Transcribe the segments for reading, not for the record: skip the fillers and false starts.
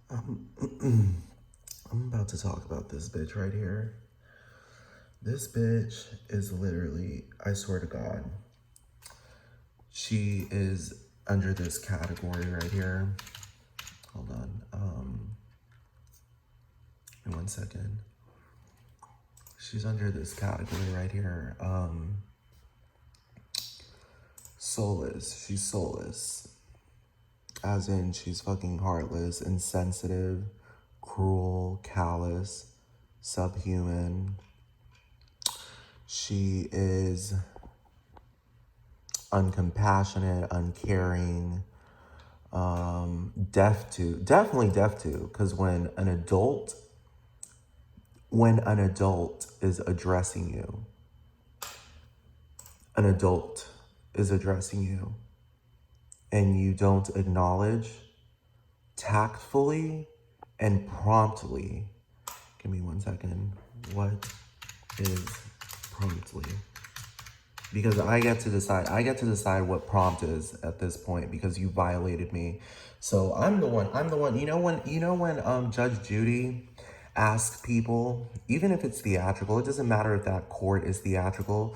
I'm about to talk about this bitch right here. This bitch is literally, I swear to God, she is under this category right here. Hold on. In 1 second. She's under this category right here. Soulless. She's soulless. As in, she's fucking heartless, insensitive, cruel, callous, subhuman. She is uncompassionate, uncaring, definitely deaf to, because when an adult is addressing you, an adult is addressing you, and you don't acknowledge tactfully and promptly. Give me 1 second. What is promptly? Because I get to decide what prompt is at this point, because you violated me. So I'm the one. You know when Judge Judy asks people, even if it's theatrical, it doesn't matter if that court is theatrical.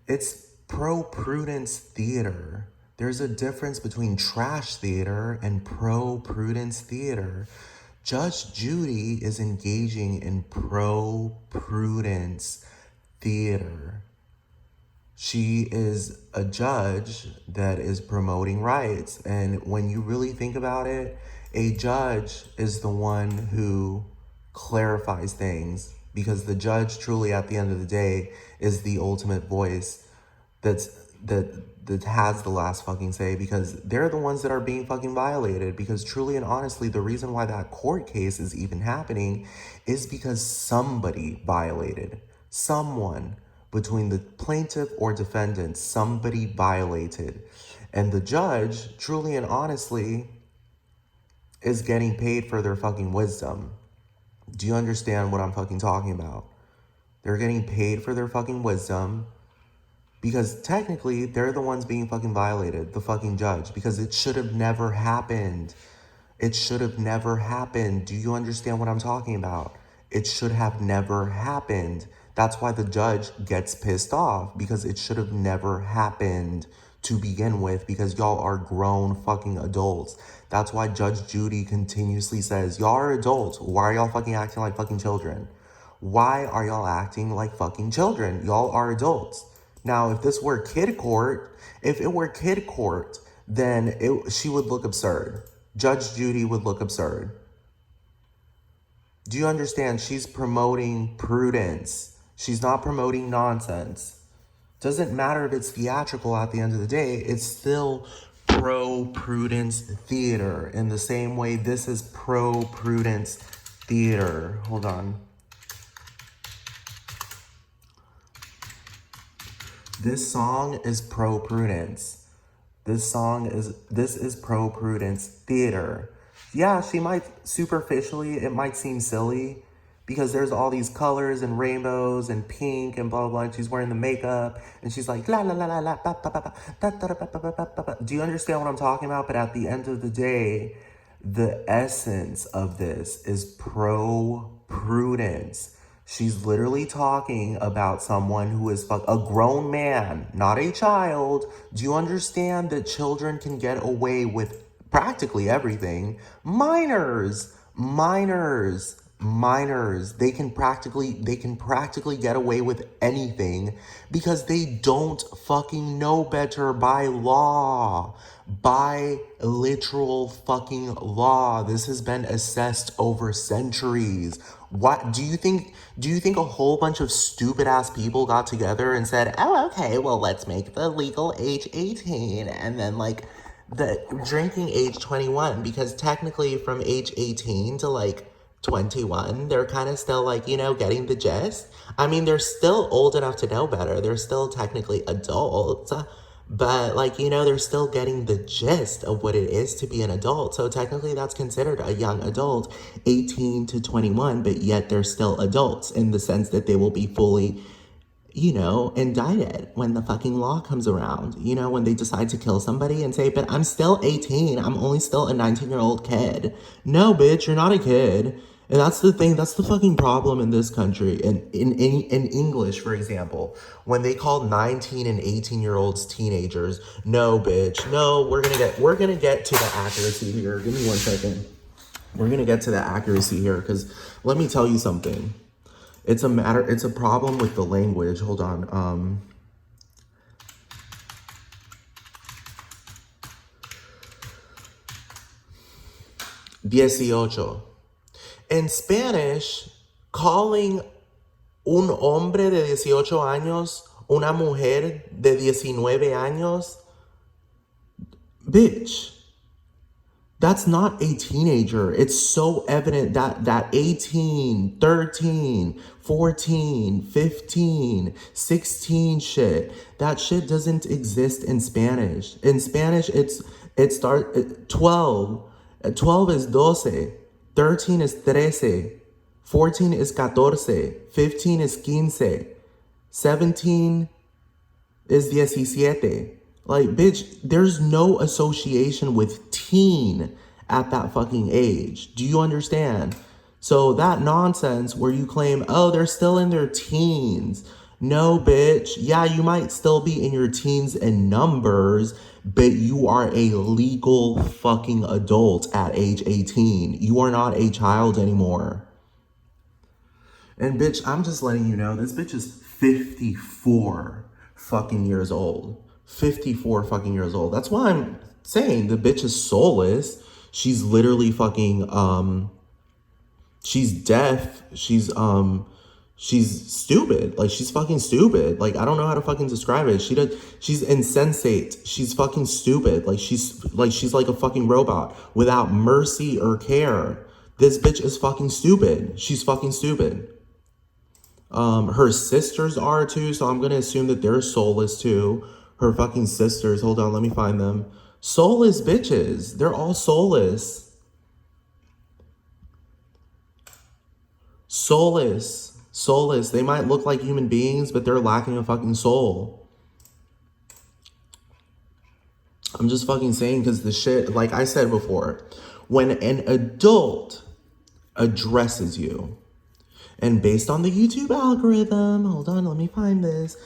It's pro-prudence theater. There's a difference between trash theater and pro-prudence theater. Judge Judy is engaging in pro-prudence theater. She is a judge that is promoting rights. And when you really think about it, a judge is the one who clarifies things, because the judge truly at the end of the day is the ultimate voice that has the last fucking say, because they're the ones that are being fucking violated. Because truly and honestly, the reason why that court case is even happening is because somebody violated. Someone between the plaintiff or defendant, somebody violated. And the judge, truly and honestly, is getting paid for their fucking wisdom. Do you understand what I'm fucking talking about? They're getting paid for their fucking wisdom, because technically they're the ones being fucking violated, the fucking judge, because it should have never happened. It should have never happened. Do you understand what I'm talking about? It should have never happened. That's why the judge gets pissed off, because it should have never happened to begin with, because y'all are grown fucking adults. That's why Judge Judy continuously says, y'all are adults. Why are y'all fucking acting like fucking children? Why are y'all acting like fucking children? Y'all are adults. Now, if this were kid court, then she would look absurd. Judge Judy would look absurd. Do you understand? She's promoting prudence. She's not promoting nonsense. Doesn't matter if it's theatrical at the end of the day, it's still pro-prudence theater. In the same way, this is pro-prudence theater. Hold on. This song is pro-prudence. This is pro-prudence theater. Yeah, she might, superficially, it might seem silly, because there's all these colors and rainbows and pink and blah, blah, blah. And she's wearing the makeup and she's like, la, la, la, la, la, ba, ba, ba, ba, da, da, da, ba, ba, ba, ba, ba. Do you understand what I'm talking about? But at the end of the day, the essence of this is pro-prudence. She's literally talking about someone who is a grown man, not a child. Do you understand that children can get away with practically everything? Minors. They can practically get away with anything, because they don't fucking know better by law. By literal fucking law. This has been assessed over centuries. What do you think? Do you think a whole bunch of stupid ass people got together and said, "Oh, okay, well, let's make the legal age 18 and then like the drinking age 21, because technically from age 18 to like 21, they're kind of still like, getting the gist. I mean, they're still old enough to know better. They're still technically adults, but like, they're still getting the gist of what it is to be an adult. So technically that's considered a young adult, 18 to 21, but yet they're still adults in the sense that they will be fully indicted when the fucking law comes around. When they decide to kill somebody and say, but I'm still 18. I'm only still a 19-year-old kid. No, bitch, you're not a kid. And that's the thing. That's the fucking problem in this country. And in English, for example, when they call 19 and 18-year-olds teenagers, no, bitch, no, we're gonna get to the accuracy here. Give me one second. We're gonna get to the accuracy here, because let me tell you something. It's a problem with the language. Hold on. 18. In Spanish, calling un hombre de 18 años una mujer de 19 años, bitch, that's not a teenager. It's so evident that 18, 13, 14, 15, 16 shit, that shit doesn't exist in Spanish. In Spanish, it starts 12. 12 is 12. 13 is 13. 14 is 14. 15 is 15. 17 is 17. Like, bitch, there's no association with teen at that fucking age. Do you understand? So that nonsense where you claim, oh, they're still in their teens. No, bitch. Yeah, you might still be in your teens in numbers, but you are a legal fucking adult at age 18. You are not a child anymore. And bitch, I'm just letting you know, this bitch is 54 fucking years old. 54 fucking years old. That's why I'm saying the bitch is soulless. She's literally fucking, she's deaf. She's stupid. Like, she's fucking stupid. Like, I don't know how to fucking describe it. She's insensate. She's fucking stupid. Like, she's like a fucking robot without mercy or care. This bitch is fucking stupid. She's fucking stupid. Her sisters are too, so I'm gonna assume that they're soulless too. Her fucking sisters, hold on, let me find them. Soulless bitches. They're all soulless. Soulless. They might look like human beings, but they're lacking a fucking soul. I'm just fucking saying, because the shit, like I said before, when an adult addresses you, and based on the YouTube algorithm, hold on, let me find this.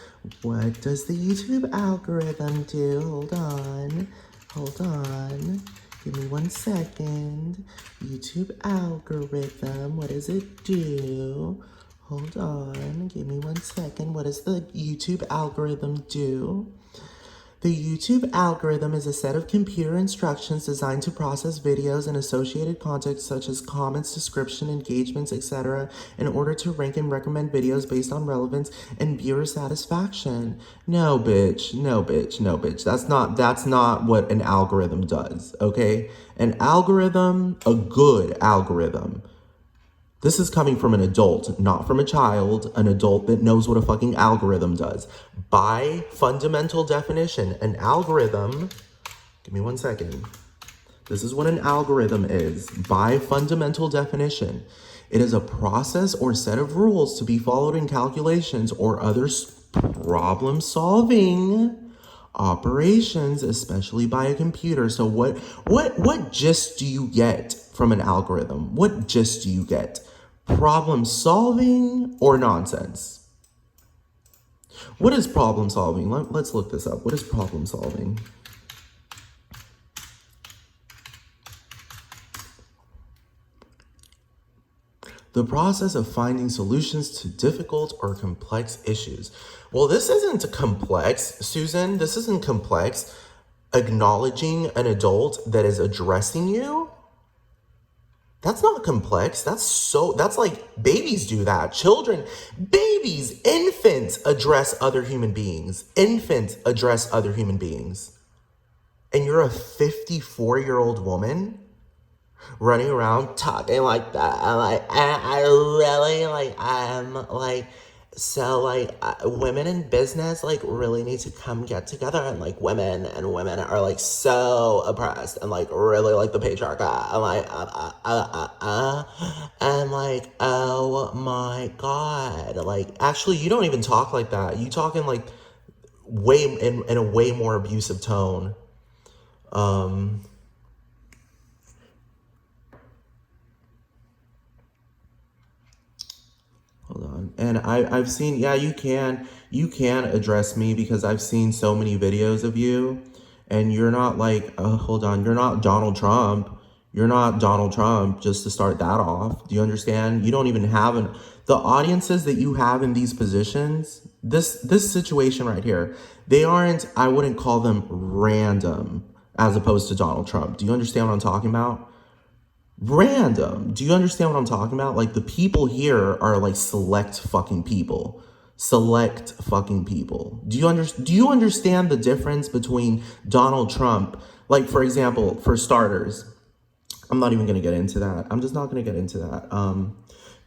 What does the YouTube algorithm do? Hold on. Give me 1 second. YouTube algorithm, what does it do? Hold on, give me 1 second. What does the YouTube algorithm do? The YouTube algorithm is a set of computer instructions designed to process videos and associated content such as comments, description, engagements, etc. in order to rank and recommend videos based on relevance and viewer satisfaction. No, bitch. That's not what an algorithm does, okay? An algorithm, a good algorithm. This is coming from an adult, not from a child, an adult that knows what a fucking algorithm does. By fundamental definition, an algorithm, give me 1 second. This is what an algorithm is. By fundamental definition, it is a process or set of rules to be followed in calculations or other problem-solving operations, especially by a computer. So what gist do you get from an algorithm? What gist do you get? Problem solving or nonsense? What is problem solving? Let's look this up. What is problem solving? The process of finding solutions to difficult or complex issues. Well, this isn't complex, Susan. This isn't complex. Acknowledging an adult that is addressing you, that's not complex. That's like babies do that. Children, babies, infants address other human beings. Infants address other human beings. And you're a 54-year-old woman running around talking like that. I'm like, I really, like, I'm like, So, like, women in business, like, really need to come get together. And, like, women are, like, so oppressed. And, like, really, like, the patriarchat. And, like, And, like, oh, my God. Like, actually, you don't even talk like that. You talk in, like, in a way more abusive tone. Hold on. And I've seen, yeah, you can address me because I've seen so many videos of you and you're not like, hold on, you're not Donald Trump. You're not Donald Trump, just to start that off. Do you understand? You don't even have the audiences that you have in these positions, this situation right here, they aren't, I wouldn't call them random as opposed to Donald Trump. Do you understand what I'm talking about? Random. Do you understand what I'm talking about? Like, the people here are like select fucking people. Select fucking people. Do you understand the difference between Donald Trump? Like, for example, for starters, I'm not even gonna get into that. I'm just not gonna get into that.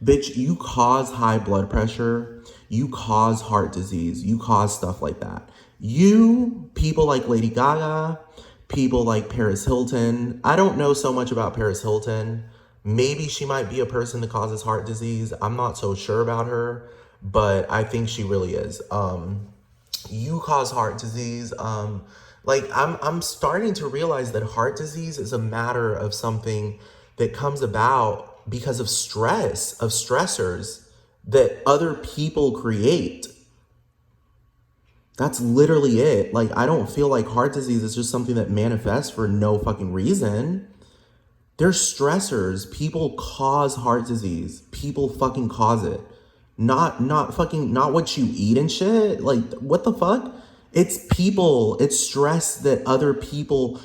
Bitch, you cause high blood pressure, you cause heart disease, you cause stuff like that. You, people like Lady Gaga, people like Paris Hilton. I don't know so much about Paris Hilton. Maybe she might be a person that causes heart disease. I'm not so sure about her, but I think she really is. You cause heart disease. Like, I'm starting to realize that heart disease is a matter of something that comes about because of stress, of stressors that other people create. That's literally it. Like, I don't feel like heart disease is just something that manifests for no fucking reason. There's stressors. People cause heart disease. People fucking cause it. Not what you eat and shit. Like, what the fuck? It's people. It's stress that other people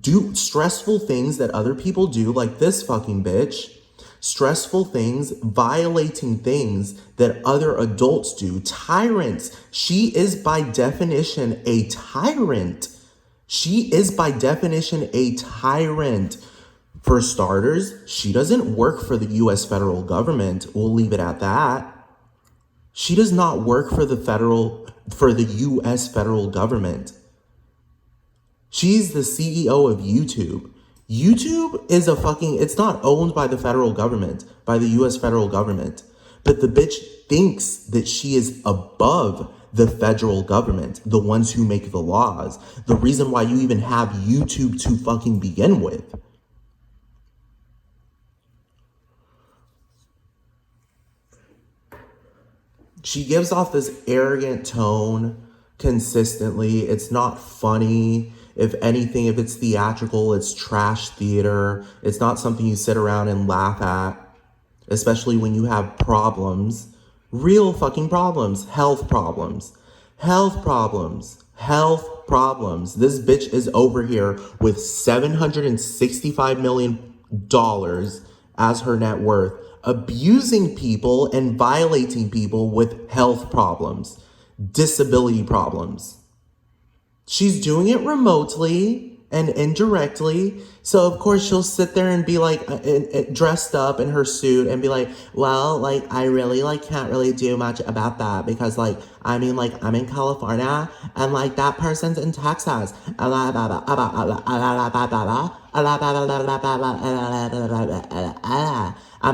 do. Stressful things that other people do, like this fucking bitch. Stressful things, violating things that other adults do. Tyrants. She is by definition a tyrant. She is by definition a tyrant. For starters, she doesn't work for the US federal government. We'll leave it at that. She does not work for the US federal government. She's the CEO of YouTube. YouTube is it's not owned by the federal government, by the US federal government. But the bitch thinks that she is above the federal government, the ones who make the laws. The reason why you even have YouTube to fucking begin with. She gives off this arrogant tone consistently. It's not funny. If anything, if it's theatrical, it's trash theater. It's not something you sit around and laugh at, especially when you have problems. Real fucking problems. Health problems. Health problems. Health problems. This bitch is over here with $765 million as her net worth, abusing people and violating people with health problems, disability problems. She's doing it remotely and indirectly. So of course she'll sit there and be like dressed up in her suit and be like, well, like, I really like can't really do much about that because like, I mean, like, I'm in California and like that person's in Texas. I'm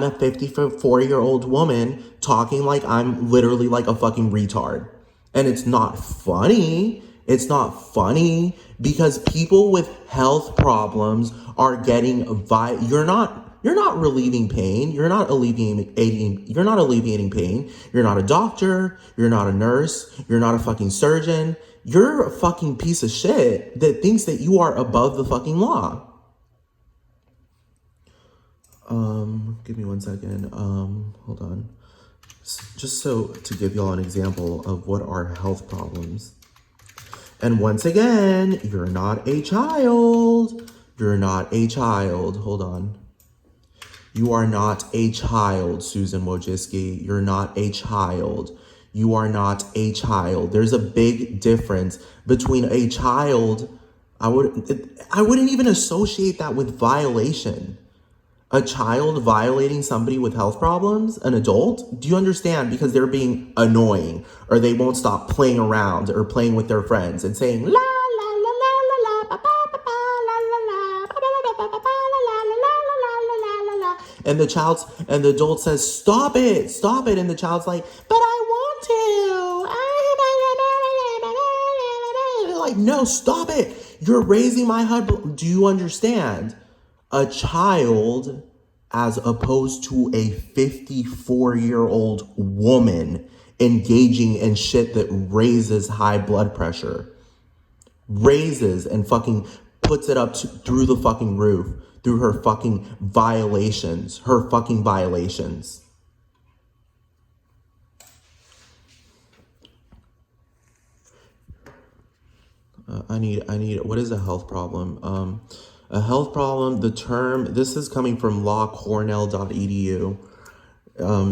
a 54-year-old woman talking like I'm literally like a fucking retard. And it's not funny. It's not funny because people with health problems are getting you're not relieving pain. You're not alleviating pain. You're not a doctor. You're not a nurse. You're not a fucking surgeon. You're a fucking piece of shit that thinks that you are above the fucking law. Give me one second. Hold on. Just so to give y'all an example of what are health problems. And once again, you're not a child. You're not a child. Hold on. You are not a child, Susan Wojcicki. You're not a child. You are not a child. There's a big difference between a child. I wouldn't even associate that with violation. A child violating somebody with health problems, an adult, do you understand? Because they're being annoying, or they won't stop playing around or playing with their friends and saying la la la la la la ba ba ba la la la ba ba ba ba la la la la la la la, and the adult says stop it, and the child's like, but I want to. Like, no, stop it. You're raising my head. Do you understand? A child as opposed to a 54-year-old woman engaging in shit that raises high blood pressure. Raises and fucking puts it up through the fucking roof through her fucking violations. I need, what is a health problem? A health problem, the term, this is coming from lawcornell.edu,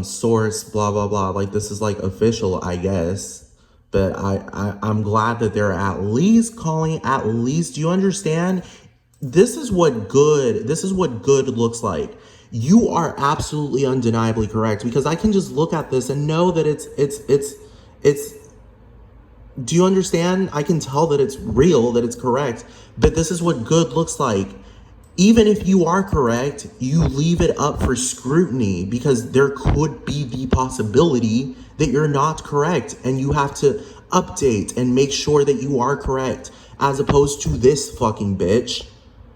source, blah, blah, blah. Like, this is like official, I guess. But I'm glad that they're at least calling, do you understand? This is what good looks like. You are absolutely undeniably correct, because I can just look at this and know that it's, do you understand? I can tell that it's real, that it's correct, but this is what good looks like. Even if you are correct, you leave it up for scrutiny, because there could be the possibility that you're not correct, and you have to update and make sure that you are correct, as opposed to this fucking bitch,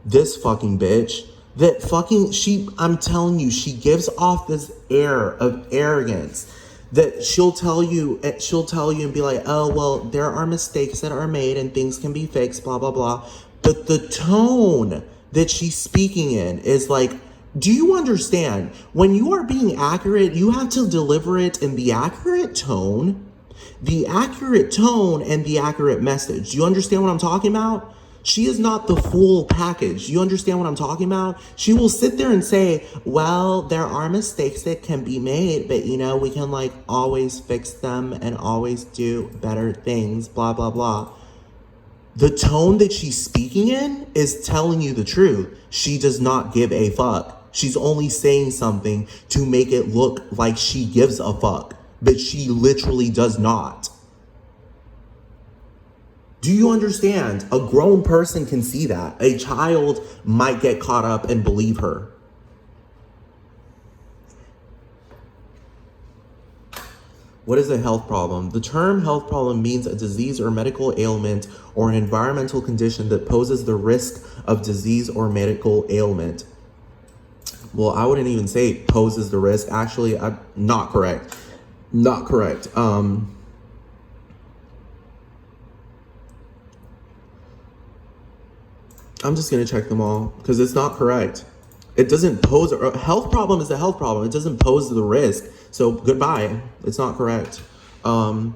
that fucking, I'm telling you, she gives off this air of arrogance. That she'll tell you and be like, oh, well, there are mistakes that are made and things can be fixed, blah, blah, blah. But the tone that she's speaking in is like, do you understand? When you are being accurate, you have to deliver it in the accurate tone and the accurate message. Do you understand what I'm talking about? She is not the full package. You understand what I'm talking about? She will sit there and say, well, there are mistakes that can be made, but we can like always fix them and always do better things, blah, blah, blah. The tone that she's speaking in is telling you the truth. She does not give a fuck. She's only saying something to make it look like she gives a fuck, but she literally does not. Do you understand? A grown person can see that. A child might get caught up and believe her. What is a health problem? The term health problem means a disease or medical ailment or an environmental condition that poses the risk of disease or medical ailment. Well, I wouldn't even say poses the risk. Actually, not correct. I'm just going to check them all because it's not correct. It doesn't pose, a health problem is a health problem. It doesn't pose the risk. So goodbye. It's not correct. A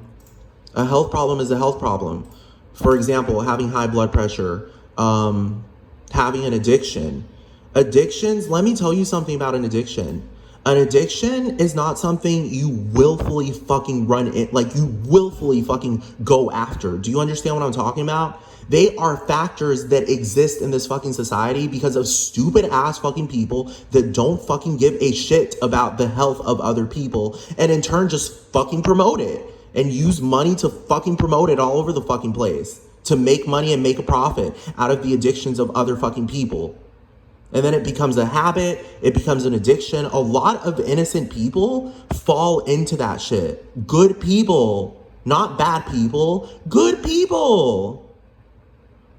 health problem is a health problem. For example, having high blood pressure, having an addiction. Addictions, let me tell you something about an addiction. An addiction is not something you willfully fucking run in, like you willfully fucking go after. Do you understand what I'm talking about? They are factors that exist in this fucking society because of stupid ass fucking people that don't fucking give a shit about the health of other people and in turn just fucking promote it and use money to fucking promote it all over the fucking place to make money and make a profit out of the addictions of other fucking people. And then it becomes a habit, it becomes an addiction. A lot of innocent people fall into that shit. Good people, not bad people, good people.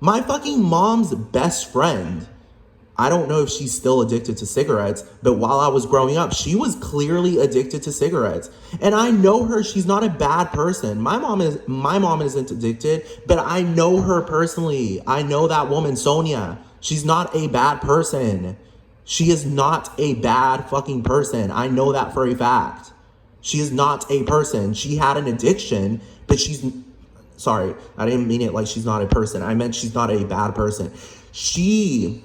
My fucking mom's best friend, I don't know if she's still addicted to cigarettes, but while I was growing up, she was clearly addicted to cigarettes. And I know her, she's not a bad person. My mom isn't addicted, but I know her personally. I know that woman, Sonia. She's not a bad person. She is not a bad fucking person. I know that for a fact. She is not a person. She had an addiction, but sorry, I didn't mean it like she's not a person. I meant she's not a bad person. She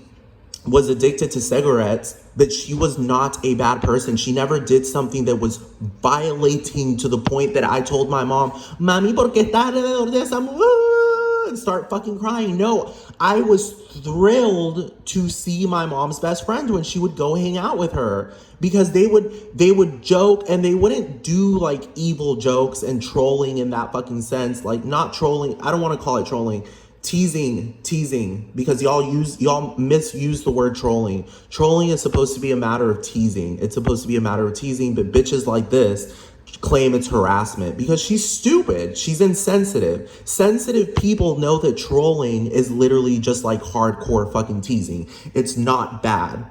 was addicted to cigarettes, but she was not a bad person. She never did something that was violating to the point that I told my mom, Mami, ¿por qué estás alrededor de esa mujer? and start fucking crying. No, I was thrilled to see my mom's best friend when she would go hang out with her, because they would joke, and they wouldn't do like evil jokes and trolling in that fucking sense. Like, not trolling. I don't want to call it trolling. Teasing, because y'all misuse the word trolling. Trolling is supposed to be a matter of teasing. It's supposed to be a matter of teasing, but bitches like this claim it's harassment because she's stupid. She's insensitive. Sensitive people know that trolling is literally just like hardcore fucking teasing. It's not bad.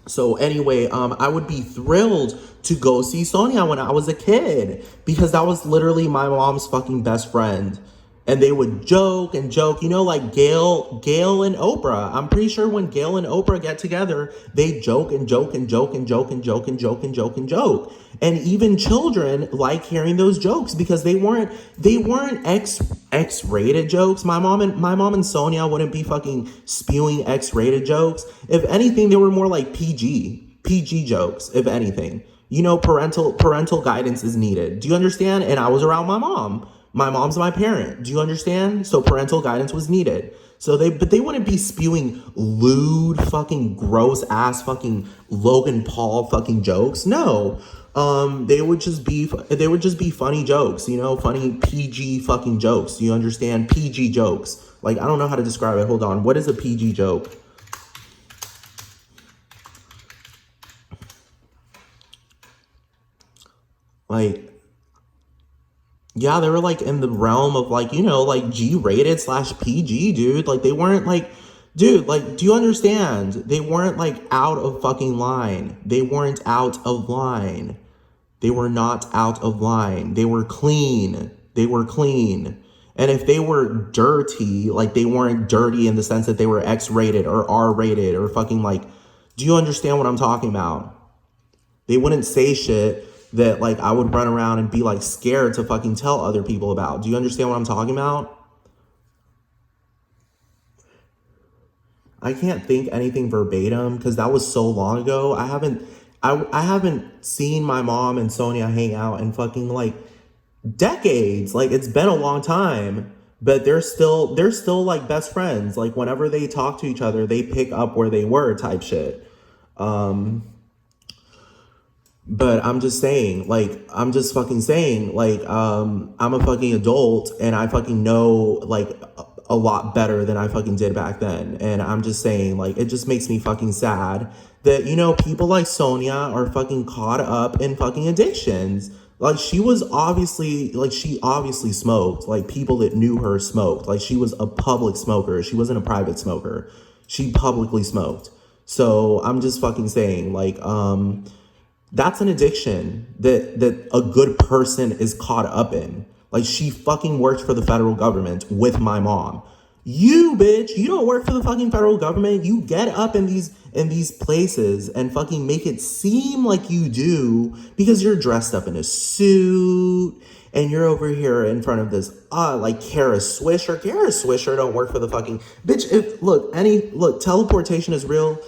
So anyway, I would be thrilled to go see Sonia when I was a kid, because that was literally my mom's fucking best friend. And they would joke and joke, like Gail and Oprah. I'm pretty sure when Gail and Oprah get together, they joke and joke and joke and joke and joke and joke and joke and joke. And even children like hearing those jokes, because they weren't X-rated jokes. My mom and Sonia wouldn't be fucking spewing X-rated jokes. If anything, they were more like PG jokes, if anything. Parental guidance is needed. Do you understand? And I was around my mom. My mom's my parent. Do you understand? So parental guidance was needed. But they wouldn't be spewing lewd, fucking gross ass fucking Logan Paul fucking jokes. No. They would just be funny jokes, funny PG fucking jokes. Do you understand? PG jokes. Like, I don't know how to describe it. Hold on. What is a PG joke? Like, yeah, they were like in the realm of like, like G-rated / PG, dude. Like, they weren't like, dude, like, do you understand? They weren't like out of fucking line. They weren't out of line. They were not out of line. They were clean. They were clean. And if they were dirty, like, they weren't dirty in the sense that they were X-rated or R-rated or fucking like, do you understand what I'm talking about? They wouldn't say shit that like I would run around and be like scared to fucking tell other people about. Do you understand what I'm talking about? I can't think anything verbatim because that was so long ago. I haven't seen my mom and Sonia hang out in fucking like decades. Like, it's been a long time, but they're still like best friends. Like, whenever they talk to each other, they pick up where they were type shit. But I'm just saying, like, I'm a fucking adult and I fucking know like a lot better than I fucking did back then. And I'm just saying, like, it just makes me fucking sad that, people like Sonia are fucking caught up in fucking addictions. Like, she obviously smoked. Like, people that knew her smoked. Like, she was a public smoker. She wasn't a private smoker. She publicly smoked. So I'm just fucking saying, like, that's an addiction that a good person is caught up in. Like, she fucking worked for the federal government with my mom. You, bitch, you don't work for the fucking federal government. You get up in these places and fucking make it seem like you do because you're dressed up in a suit and you're over here in front of this like Kara Swisher. Kara Swisher don't work for the fucking bitch. Look, teleportation is real.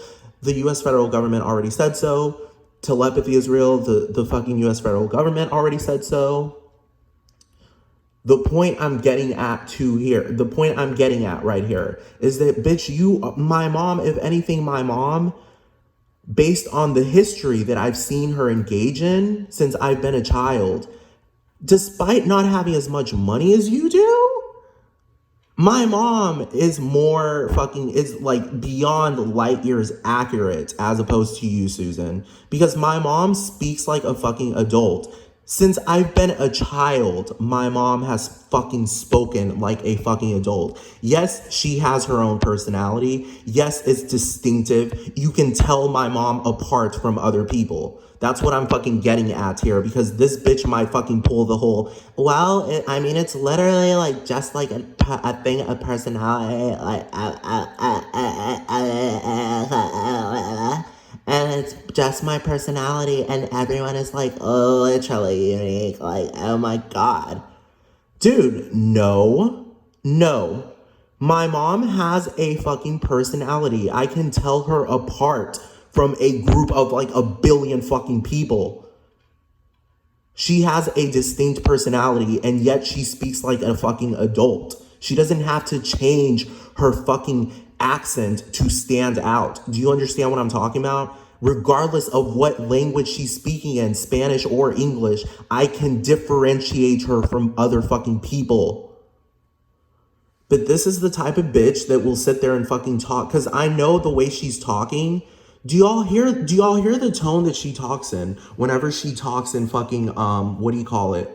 The US federal government already said so. Telepathy is real. The fucking US federal government already said so. The point I'm getting at right here is that, bitch, my mom, if anything, based on the history that I've seen her engage in since I've been a child, despite not having as much money as you do, my mom is like beyond light years accurate as opposed to you, Susan, because my mom speaks like a fucking adult. Since I've been a child, my mom has fucking spoken like a fucking adult. Yes, she has her own personality. Yes, it's distinctive. You can tell my mom apart from other people. That's what I'm fucking getting at here, because this bitch might fucking pull the whole, it's literally like just like a thing, a personality, like, and it's just my personality, and everyone is like, oh, literally unique, like, oh my God. Dude, no. My mom has a fucking personality. I can tell her apart from a group of like a billion fucking people. She has a distinct personality, and yet she speaks like a fucking adult. She doesn't have to change her fucking accent to stand out. Do you understand what I'm talking about? Regardless of what language she's speaking in, Spanish or English, I can differentiate her from other fucking people. But this is the type of bitch that will sit there and fucking talk, because I know the way she's talking. Do y'all hear the tone that she talks in whenever she talks in fucking what do you call it?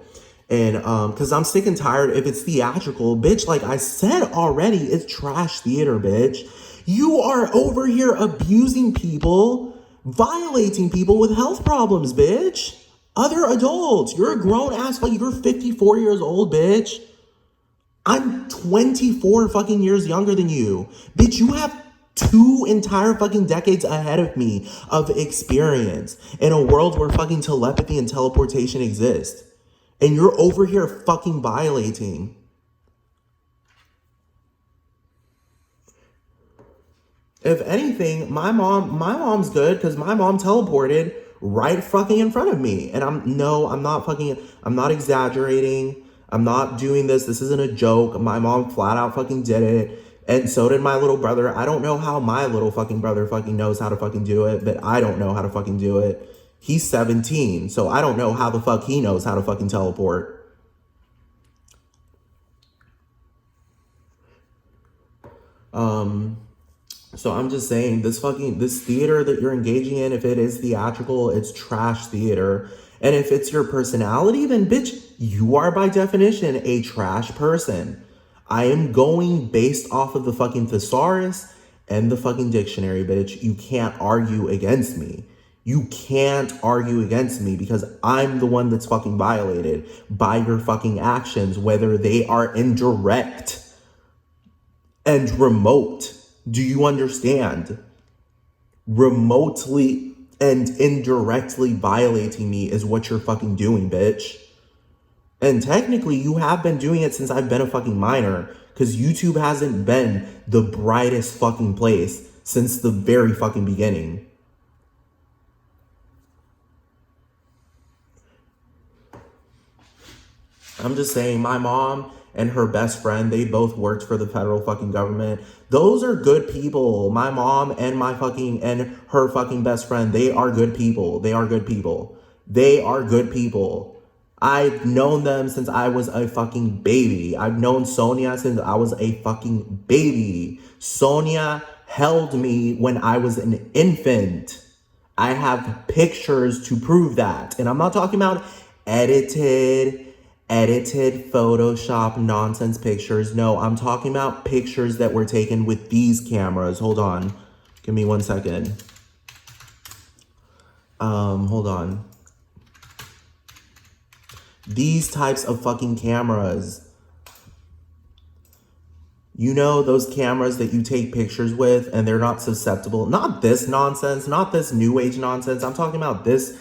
And because I'm sick and tired if it's theatrical, bitch, like I said already, it's trash theater, bitch. You are over here abusing people, violating people with health problems, bitch. Other adults. You're a grown ass, like you're 54 years old, bitch. I'm 24 fucking years younger than you. Bitch, you have 2 entire fucking decades ahead of me of experience in a world where fucking telepathy and teleportation exist. And you're over here fucking violating. If anything, my mom's good because my mom teleported right fucking in front of me. And I'm not exaggerating. I'm not doing this. This isn't a joke. My mom flat out fucking did it. And so did my little brother. I don't know how my little fucking brother fucking knows how to fucking do it, but I don't know how to fucking do it. He's 17, so I don't know how the fuck he knows how to fucking teleport. So I'm just saying, this theater that you're engaging in, if it is theatrical, it's trash theater. And if it's your personality, then bitch, you are by definition a trash person. I am going based off of the fucking thesaurus and the fucking dictionary, bitch. You can't argue against me. You can't argue against me because I'm the one that's fucking violated by your fucking actions, whether they are indirect and remote. Do you understand? Remotely and indirectly violating me is what you're fucking doing, bitch. And technically, you have been doing it since I've been a fucking minor, because YouTube hasn't been the brightest fucking place since the very fucking beginning. I'm just saying, my mom and her best friend, they both worked for the federal fucking government. Those are good people. My mom and her fucking best friend, they are good people. They are good people. They are good people. I've known them since I was a fucking baby. I've known Sonia since I was a fucking baby. Sonia held me when I was an infant. I have pictures to prove that. And I'm not talking about edited Photoshop nonsense pictures. No, I'm talking about pictures that were taken with these cameras. Hold on. Give me 1 second. Hold on. These types of fucking cameras. You know those cameras that you take pictures with and they're not susceptible. Not this nonsense, not this new age nonsense. I'm talking about this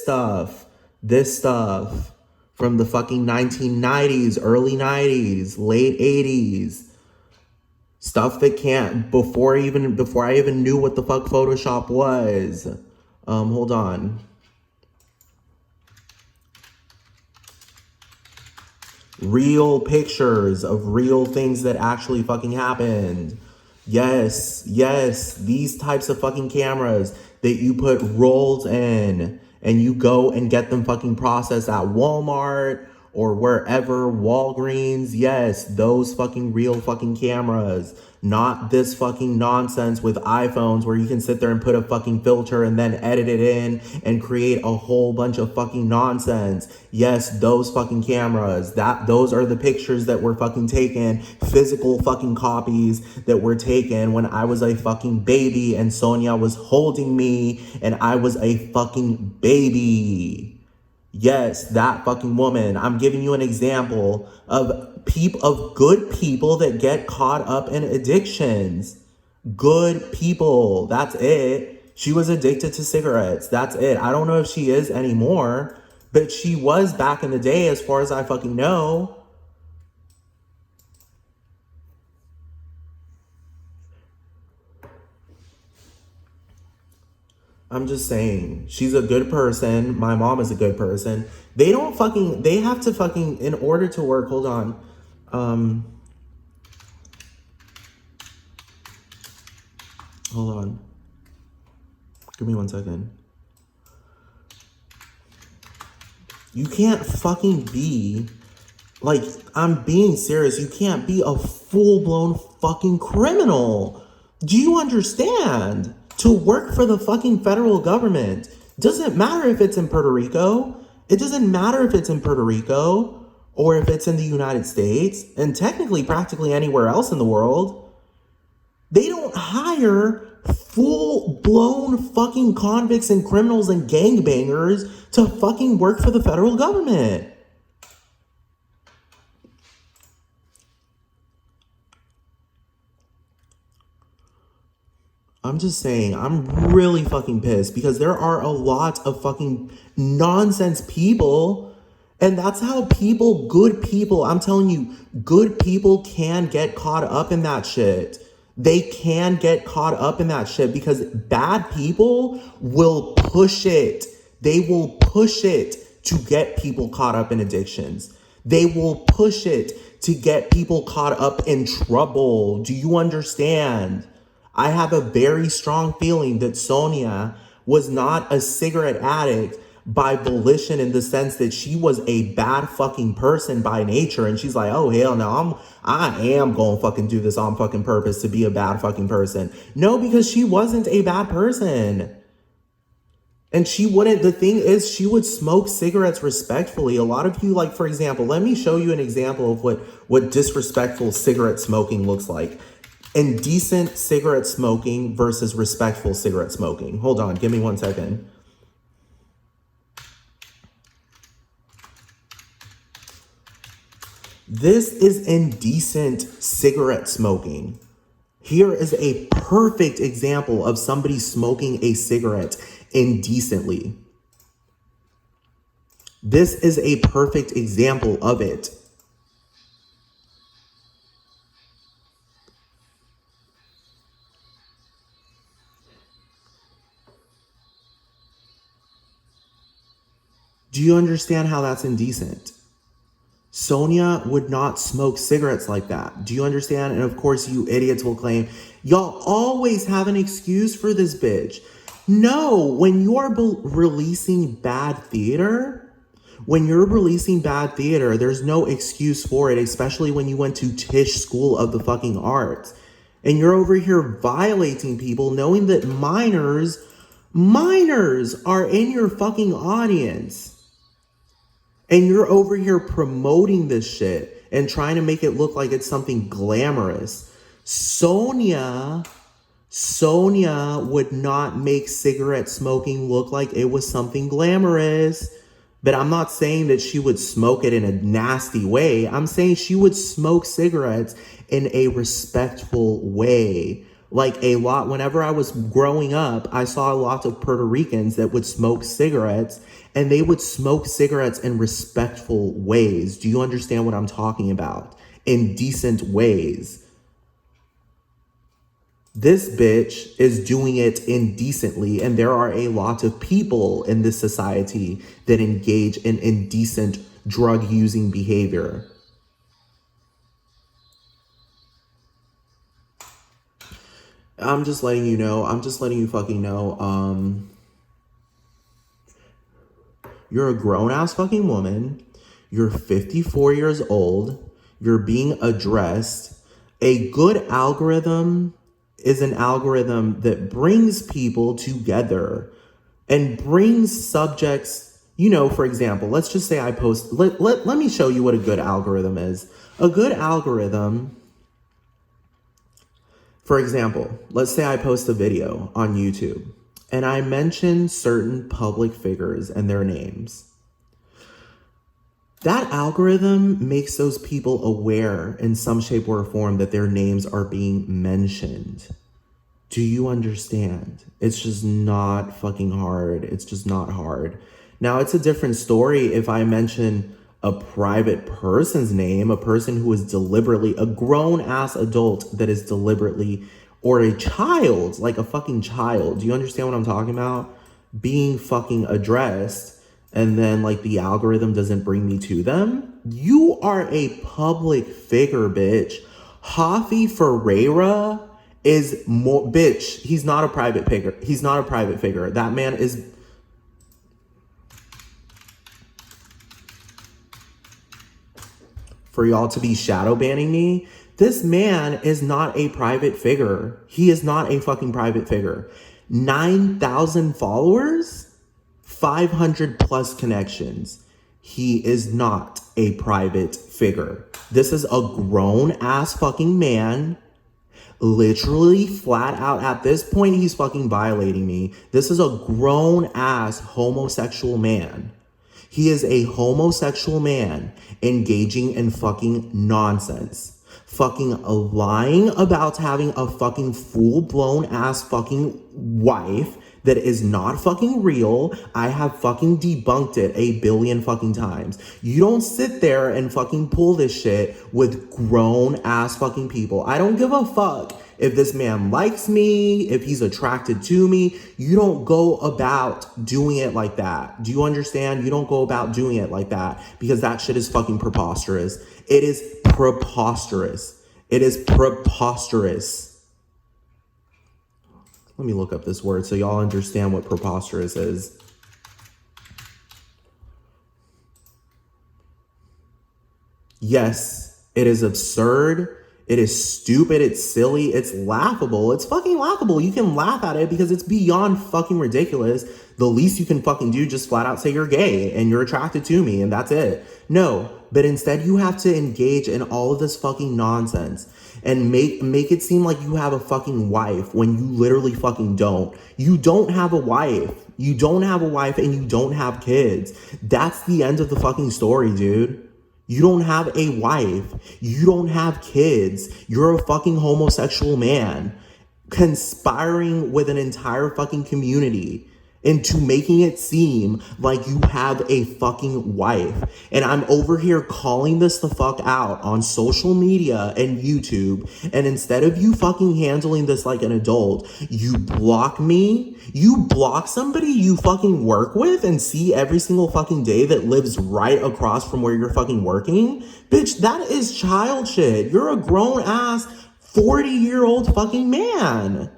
stuff. This stuff. From the fucking 1990s, early 90s, late 80s. Stuff that can't, before I even knew what the fuck Photoshop was. Hold on. Real pictures of real things that actually fucking happened. Yes, these types of fucking cameras that you put rolls in and you go and get them fucking processed at Walmart or wherever, Walgreens. Yes, those fucking real fucking cameras. Not this fucking nonsense with iPhones where you can sit there and put a fucking filter and then edit it in and create a whole bunch of fucking nonsense. Yes, those fucking cameras. Those are the pictures that were fucking taken, physical fucking copies that were taken when I was a fucking baby and Sonia was holding me and I was a fucking baby. Yes, that fucking woman. I'm giving you an example of good people that get caught up in addictions. Good people. That's it. She was addicted to cigarettes. That's it. I don't know if she is anymore, but she was back in the day as far as I fucking know. I'm just saying, she's a good person. My mom is a good person. They have to fucking, in order to work, hold on. Hold on. Give me 1 second. You can't fucking be, like, I'm being serious. You can't be a full-blown fucking criminal. Do you understand? To work for the fucking federal government. Doesn't matter if it's in Puerto Rico. It doesn't matter if it's in Puerto Rico or if it's in the United States and technically practically anywhere else in the world. They don't hire full-blown fucking convicts and criminals and gangbangers to fucking work for the federal government. I'm just saying, I'm really fucking pissed because there are a lot of fucking nonsense people. And that's how people, good people, I'm telling you, good people can get caught up in that shit. They can get caught up in that shit because bad people will push it. They will push it to get people caught up in addictions. They will push it to get people caught up in trouble. Do you understand? I have a very strong feeling that Sonia was not a cigarette addict by volition, in the sense that she was a bad fucking person by nature. And she's like, oh, hell no, I am going to fucking do this on fucking purpose to be a bad fucking person. No, because she wasn't a bad person. And she wouldn't, the thing is, she would smoke cigarettes respectfully. A lot of you, like, for example, let me show you an example of what disrespectful cigarette smoking looks like. Indecent cigarette smoking versus respectful cigarette smoking. Hold on, give me 1 second. This is indecent cigarette smoking. Here is a perfect example of somebody smoking a cigarette indecently. This is a perfect example of it. Do you understand how that's indecent? Sonia would not smoke cigarettes like that. Do you understand? And of course, you idiots will claim, y'all always have an excuse for this bitch. No, when you're releasing bad theater, there's no excuse for it, especially when you went to Tisch School of the fucking Arts. And you're over here violating people knowing that minors are in your fucking audience. And you're over here promoting this shit and trying to make it look like it's something glamorous. Sonia would not make cigarette smoking look like it was something glamorous. But I'm not saying that she would smoke it in a nasty way. I'm saying she would smoke cigarettes in a respectful way. Like a lot, whenever I was growing up, I saw a lot of Puerto Ricans that would smoke cigarettes, and they would smoke cigarettes in respectful ways. Do you understand what I'm talking about? In decent ways. This bitch is doing it indecently, and there are a lot of people in this society that engage in indecent drug-using behavior. I'm just letting you know. I'm just letting you fucking know. You're a grown-ass fucking woman. You're 54 years old. You're being addressed. A good algorithm is an algorithm that brings people together and brings subjects, you know, for example, let's just say I post, let me show you what a good algorithm is. A good algorithm, for example, let's say I post a video on YouTube and I mention certain public figures and their names. That algorithm makes those people aware in some shape or form that their names are being mentioned. Do you understand? It's just not fucking hard. It's just not hard. Now, it's a different story if I mention a private person's name, a person who is deliberately, a grown-ass adult that is deliberately, or a child, like a fucking child. Do you understand what I'm talking about? Being fucking addressed, and then like the algorithm doesn't bring me to them. You are a public figure, bitch. Javi Ferreira is more, bitch, he's not a private figure. He's not a private figure. That man is, for y'all to be shadow banning me, this man is not a private figure. He is not a fucking private figure. 9,000 followers, 500 plus connections. He is not a private figure. This is a grown ass fucking man. Literally flat out at this point, he's fucking violating me. This is a grown ass homosexual man. He is a homosexual man engaging in fucking nonsense. Fucking lying about having a fucking full-blown ass fucking wife that is not fucking real. I have fucking debunked it 1 billion fucking times. You don't sit there and fucking pull this shit with grown ass fucking people. I don't give a fuck if this man likes me, if he's attracted to me. You don't go about doing it like that. Do you understand? You don't go about doing it like that, because that shit is fucking preposterous. It is preposterous. It is preposterous. Let me look up this word so y'all understand what preposterous is. Yes, it is absurd. It is stupid. It's silly. It's laughable. It's fucking laughable. You can laugh at it because it's beyond fucking ridiculous. The least you can fucking do, just flat out say you're gay and you're attracted to me and that's it. No, but instead you have to engage in all of this fucking nonsense and make it seem like you have a fucking wife when you literally fucking don't. You don't have a wife. You don't have a wife and you don't have kids. That's the end of the fucking story, dude. You don't have a wife. You don't have kids. You're a fucking homosexual man conspiring with an entire fucking community into making it seem like you have a fucking wife. And I'm over here calling this the fuck out on social media and YouTube. And instead of you fucking handling this like an adult, you block me. You block somebody you fucking work with and see every single fucking day that lives right across from where you're fucking working. Bitch, that is child shit. You're a grown ass 40-year-old fucking man.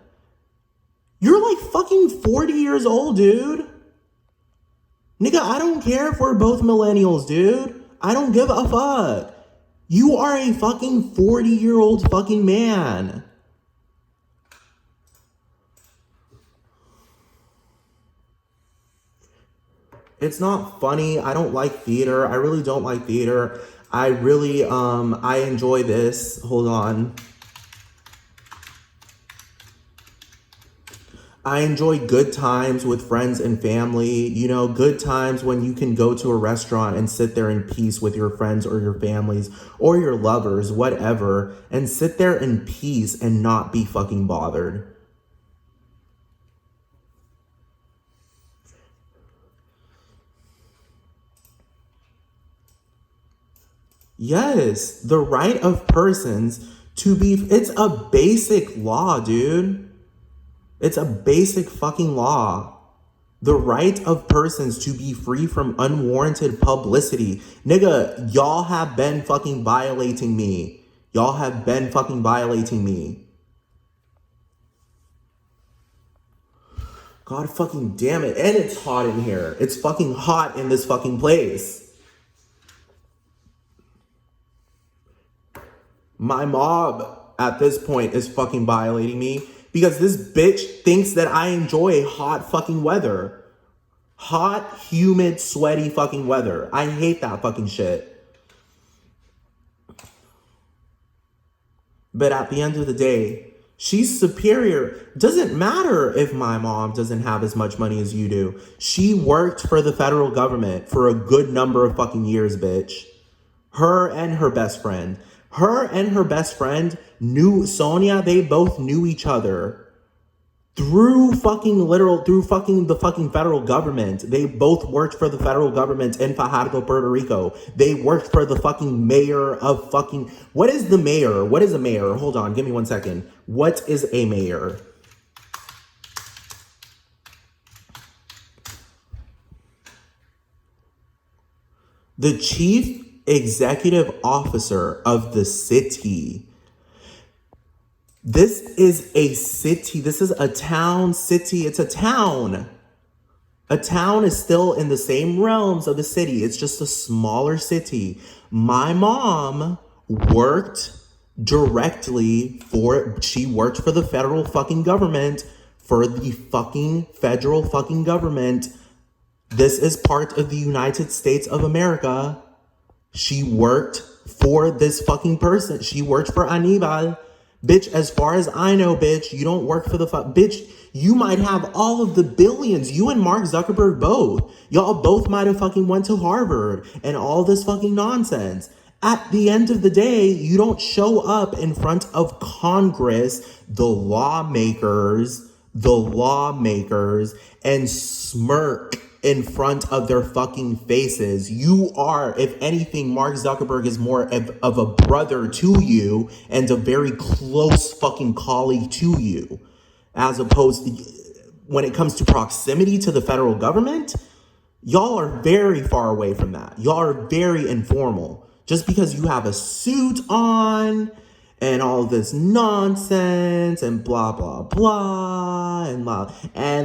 You're like fucking 40 years old, dude. Nigga, I don't care if we're both millennials, dude. I don't give a fuck. You are a fucking 40-year-old fucking man. It's not funny. I don't like theater. I really don't like theater. I really, I enjoy this. Hold on. I enjoy good times with friends and family, you know, good times when you can go to a restaurant and sit there in peace with your friends or your families or your lovers, whatever, and sit there in peace and not be fucking bothered. Yes, the right of persons to be, it's a basic law, dude. It's a basic fucking law. The right of persons to be free from unwarranted publicity. Nigga, y'all have been fucking violating me. Y'all have been fucking violating me. God fucking damn it. And it's hot in here. It's fucking hot in this fucking place. My mob at this point is fucking violating me because this bitch thinks that I enjoy hot fucking weather. Hot, humid, sweaty fucking weather. I hate that fucking shit. But at the end of the day, she's superior. Doesn't matter if my mom doesn't have as much money as you do. She worked for the federal government for a good number of fucking years, bitch. Her and her best friend. Her and her best friend knew Sonia. They both knew each other through the fucking federal government. They both worked for the federal government in Fajardo, Puerto Rico. They worked for the fucking mayor of fucking, what is the mayor? What is a mayor? Hold on, give me 1 second. What is a mayor? The chief executive officer of the city. This is a city. This is a town city. It's a town. A town is still in the same realms of the city. It's just a smaller city. My mom worked she worked for the federal fucking government, for the fucking federal fucking government. This is part of the United States of America. She worked for this fucking person. She worked for Anibal. Bitch, as far as I know, bitch, you don't work for the bitch, you might have all of the billions. You and Mark Zuckerberg both. Y'all both might have fucking went to Harvard and all this fucking nonsense. At the end of the day, you don't show up in front of Congress, the lawmakers, and smirk in front of their fucking faces. You are, if anything, Mark Zuckerberg is more of a brother to you and a very close fucking colleague to you, as opposed to when it comes to proximity to the federal government. Y'all are very far away from that. Y'all are very informal. Just because you have a suit on and all this nonsense and blah blah blah and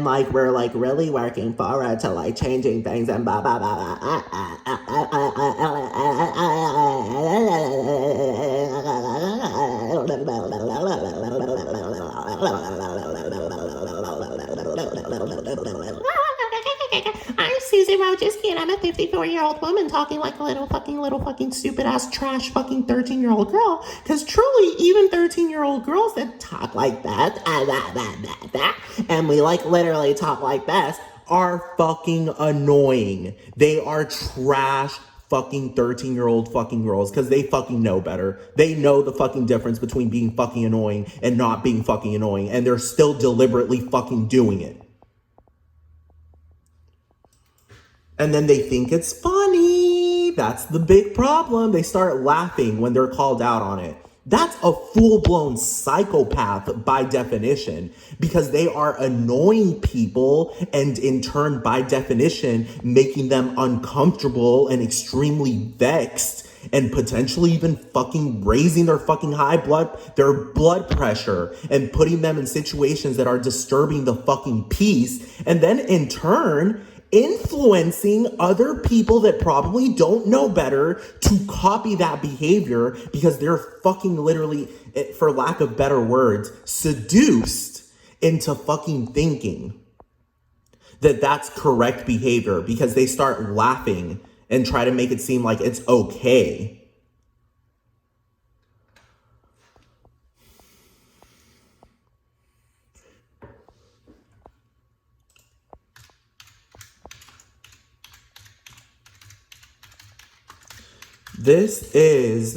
like we're like really working forward to like changing things and blah blah blah. I'm Susie Wojcicki and I'm a 54-year-old woman talking like a little fucking stupid ass trash fucking 13-year-old girl. Cause truly, even 13-year-old girls that talk like that, and we like literally talk like this, are fucking annoying. They are trash fucking 13-year-old fucking girls because they fucking know better. They know the fucking difference between being fucking annoying and not being fucking annoying, and they're still deliberately fucking doing it. And then they think it's funny. That's the big problem. They start laughing when they're called out on it. That's a full-blown psychopath by definition, because they are annoying people and in turn, by definition, making them uncomfortable and extremely vexed and potentially even fucking raising their fucking their blood pressure and putting them in situations that are disturbing the fucking peace. And then in turn, influencing other people that probably don't know better to copy that behavior because they're fucking literally, for lack of better words, seduced into fucking thinking that that's correct behavior because they start laughing and try to make it seem like it's okay. This is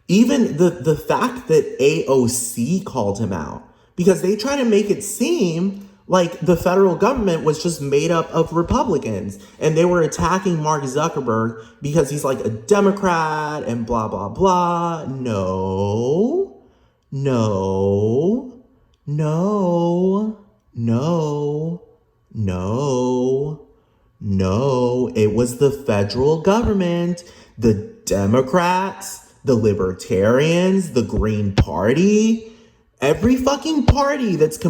even the fact that AOC called him out, because they try to make it seem like the federal government was just made up of Republicans and they were attacking Mark Zuckerberg because he's like a Democrat and blah, blah, blah. No, no, no, no, no. No, it was the federal government, the Democrats, the Libertarians, the Green Party, every fucking party that's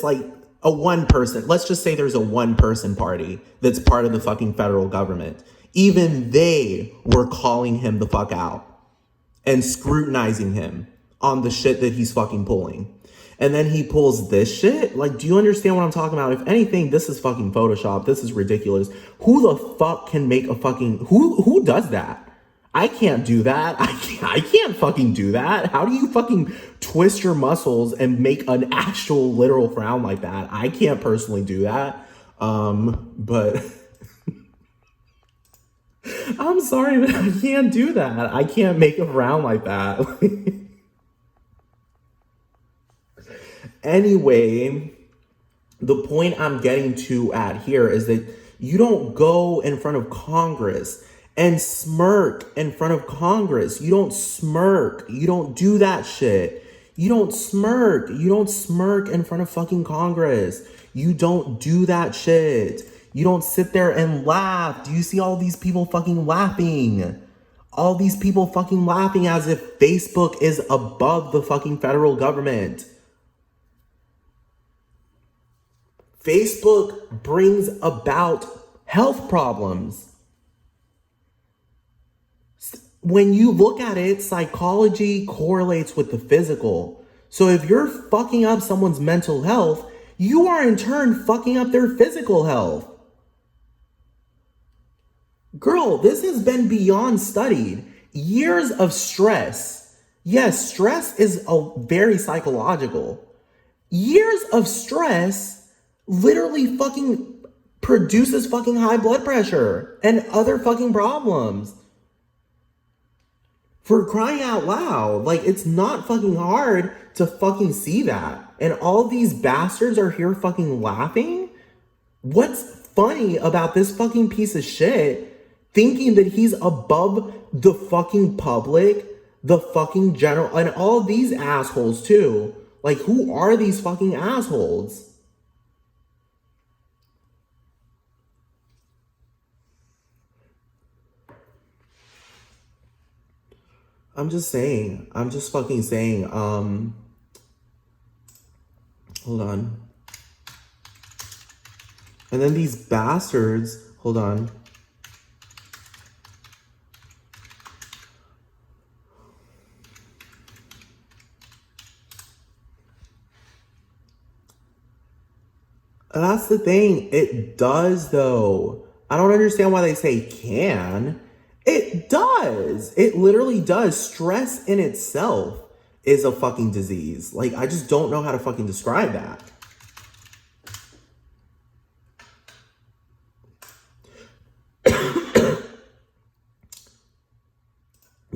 like a one person. Let's just say there's a one person party that's part of the fucking federal government. Even they were calling him the fuck out and scrutinizing him on the shit that he's fucking pulling. And then he pulls this shit. Like, do you understand what I'm talking about? If anything, this is fucking Photoshop. This is ridiculous. Who the fuck can make a fucking... Who does that? I can't do that. I can't fucking do that. How do you fucking twist your muscles and make an actual literal frown like that? I can't personally do that. But... I'm sorry, but I can't do that. I can't make a frown like that. Anyway, the point I'm getting to at here is that you don't go in front of Congress and smirk in front of Congress. You don't smirk. You don't do that shit. You don't smirk. You don't smirk in front of fucking Congress. You don't do that shit. You don't sit there and laugh. Do you see all these people fucking laughing? All these people fucking laughing as if Facebook is above the fucking federal government. Facebook brings about health problems. When you look at it, psychology correlates with the physical. So if you're fucking up someone's mental health, you are in turn fucking up their physical health. Girl, this has been beyond studied. Years of stress. Yes, stress is very psychological. Years of stress literally fucking produces fucking high blood pressure and other fucking problems. For crying out loud, like, it's not fucking hard to fucking see that. And all these bastards are here fucking laughing? What's funny about this fucking piece of shit thinking that he's above the fucking public, the fucking general, and all these assholes too? Like, who are these fucking assholes? I'm just fucking saying, hold on. And then these bastards, hold on. And that's the thing, it does though. I don't understand why they say can. It does. It literally does. Stress in itself is a fucking disease. Like, I just don't know how to fucking describe that.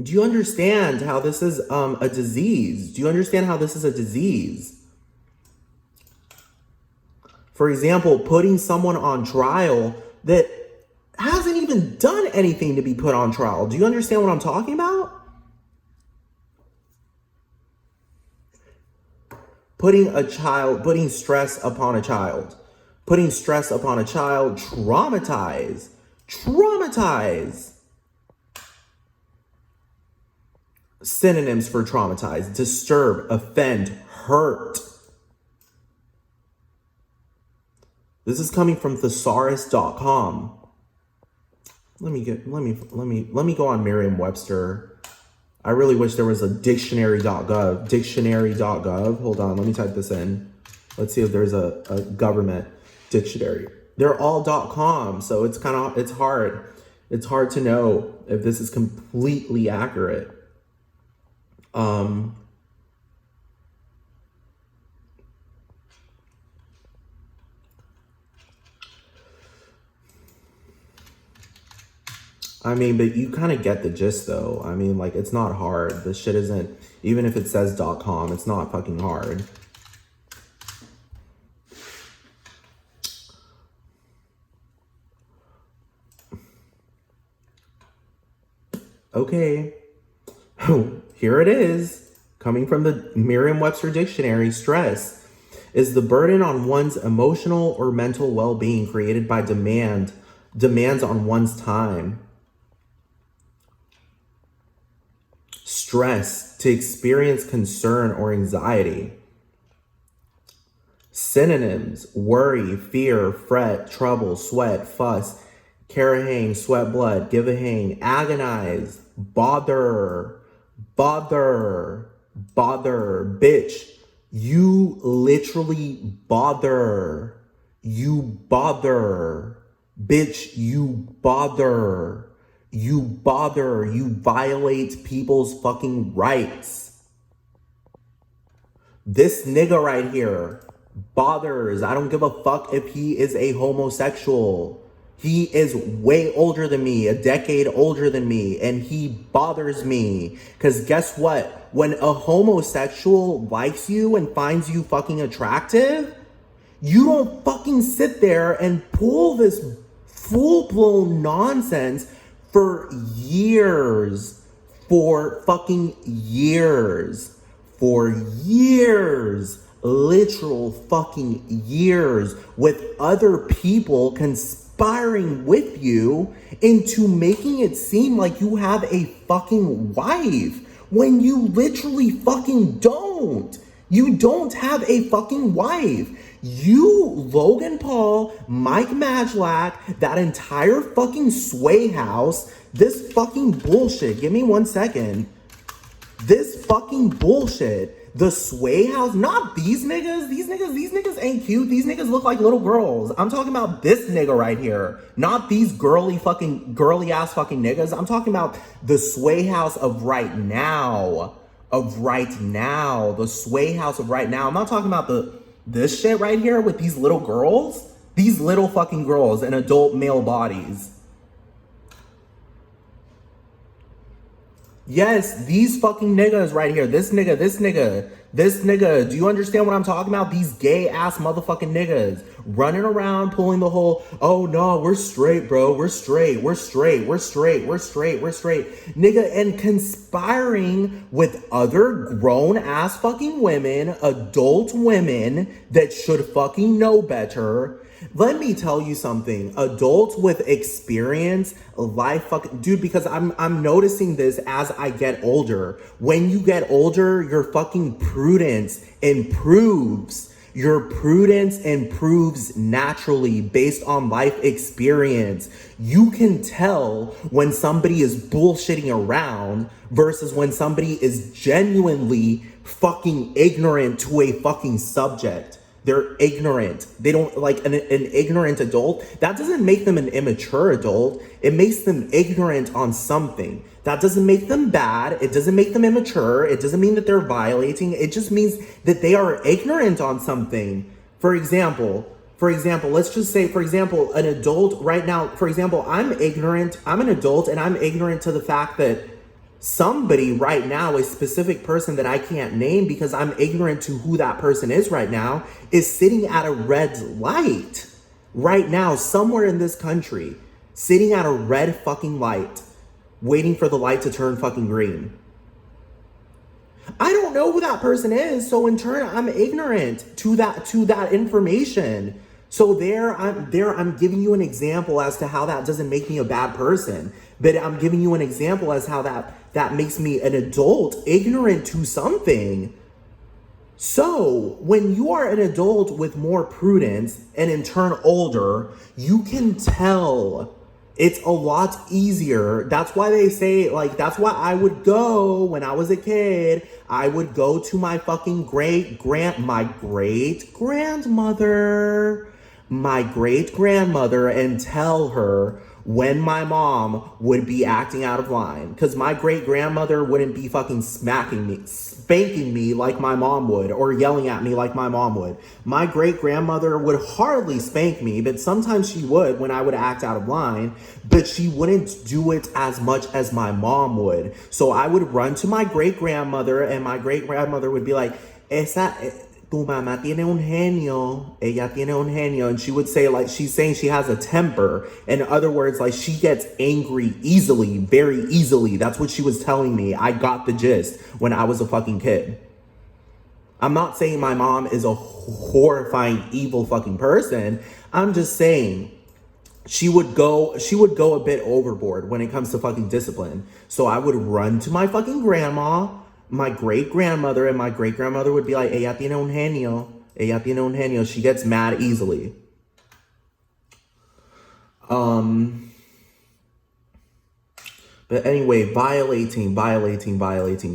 Do you understand how this is a disease? Do you understand how this is a disease? For example, putting someone on trial that hasn't even done anything to be put on trial. Do you understand what I'm talking about? Putting stress upon a child. Putting stress upon a child, traumatize. Synonyms for traumatize: disturb, offend, hurt. This is coming from thesaurus.com. Let me go on Merriam-Webster. I really wish there was a dictionary.gov. Dictionary.gov. Hold on, let me type this in. Let's see if there's a government dictionary. They're all .com, so it's hard. It's hard to know if this is completely accurate. I mean, but you kind of get the gist though. I mean, like, it's not hard. This shit isn't, even if it says .com, it's not fucking hard. Okay. Here it is. Coming from the Merriam-Webster dictionary, stress is the burden on one's emotional or mental well-being created by demands on one's time. Stress, to experience concern or anxiety. Synonyms: worry, fear, fret, trouble, sweat, fuss, care a hang, sweat blood, give a hang, agonize, bother, bitch. You literally bother. You bother. Bitch, you bother. You bother. You violate people's fucking rights. This nigga right here bothers. I don't give a fuck if he is a homosexual. He is way older than me, a decade older than me, and he bothers me. Because guess what? When a homosexual likes you and finds you fucking attractive, you don't fucking sit there and pull this full-blown nonsense for years. For fucking years. For years. Literal fucking years with other people conspiring with you into making it seem like you have a fucking wife when you literally fucking don't. You don't have a fucking wife. You, Logan Paul, Mike Majlak, that entire fucking Sway house, this fucking bullshit. Give me 1 second. This fucking bullshit. The Sway house, not these niggas. These niggas ain't cute. These niggas look like little girls. I'm talking about this nigga right here. Not these girly ass fucking niggas. I'm talking about the Sway house of right now. The Sway house of right now. I'm not talking about this shit right here with these little girls. These little fucking girls in adult male bodies. Yes, these fucking niggas right here. This nigga. Do you understand what I'm talking about? These gay ass motherfucking niggas running around pulling the whole, oh no, we're straight, bro. We're straight. Nigga, and conspiring with other grown ass fucking women, adult women that should fucking know better. Let me tell you something. Adults with experience, life fucking, dude, because I'm noticing this as I get older. When you get older, your fucking prudence improves. Your prudence improves naturally based on life experience. You can tell when somebody is bullshitting around versus when somebody is genuinely fucking ignorant to a fucking subject. They're ignorant. They don't like an ignorant adult. That doesn't make them an immature adult. It makes them ignorant on something. That doesn't make them bad. It doesn't make them immature. It doesn't mean that they're violating. It just means that they are ignorant on something. For example, let's just say, for example, an adult right now, for example, I'm ignorant. I'm an adult and I'm ignorant to the fact that somebody right now, a specific person that I can't name because I'm ignorant to who that person is right now, is sitting at a red light right now somewhere in this country, sitting at a red fucking light, waiting for the light to turn fucking green. I don't know who that person is, so in turn, I'm ignorant to that information. So I'm giving you an example as to how that doesn't make me a bad person, but I'm giving you an example as how that makes me an adult ignorant to something. So when you are an adult with more prudence and in turn older, you can tell. It's a lot easier. That's why they say, like, that's why I would go when I was a kid. I would go to my fucking great grandmother and tell her when my mom would be acting out of line. Because my great grandmother wouldn't be fucking spanking me like my mom would, or yelling at me like my mom would. My great grandmother would hardly spank me, but sometimes she would when I would act out of line, but she wouldn't do it as much as my mom would. So I would run to my great grandmother and my great grandmother would be like, tu mamá tiene un genio, ella tiene un genio. And she would say, like, she's saying she has a temper. In other words, like, she gets angry easily, very easily. That's what she was telling me. I got the gist when I was a fucking kid. I'm not saying my mom is a horrifying, evil fucking person. I'm just saying she would go a bit overboard when it comes to fucking discipline. So I would run to my fucking grandma, my great-grandmother, and my great-grandmother would be like, ella tiene un genio. Ella tiene un genio. She gets mad easily. But anyway, violating.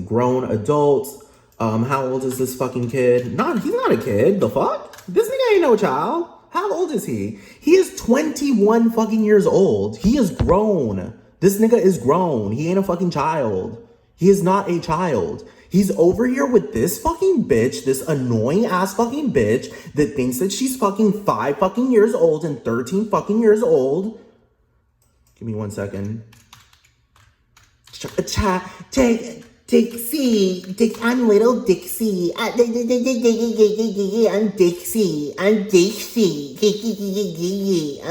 Grown adults. How old is this fucking kid? He's not a kid. The fuck? This nigga ain't no child. How old is he? He is 21 fucking years old. He is grown. This nigga is grown. He ain't a fucking child. He is not a child. He's over here with this fucking bitch, this annoying ass fucking bitch that thinks that she's fucking 5 fucking years old and 13 fucking years old. Give me 1 second. Dixie, I'm little Dixie. I'm Dixie. I'm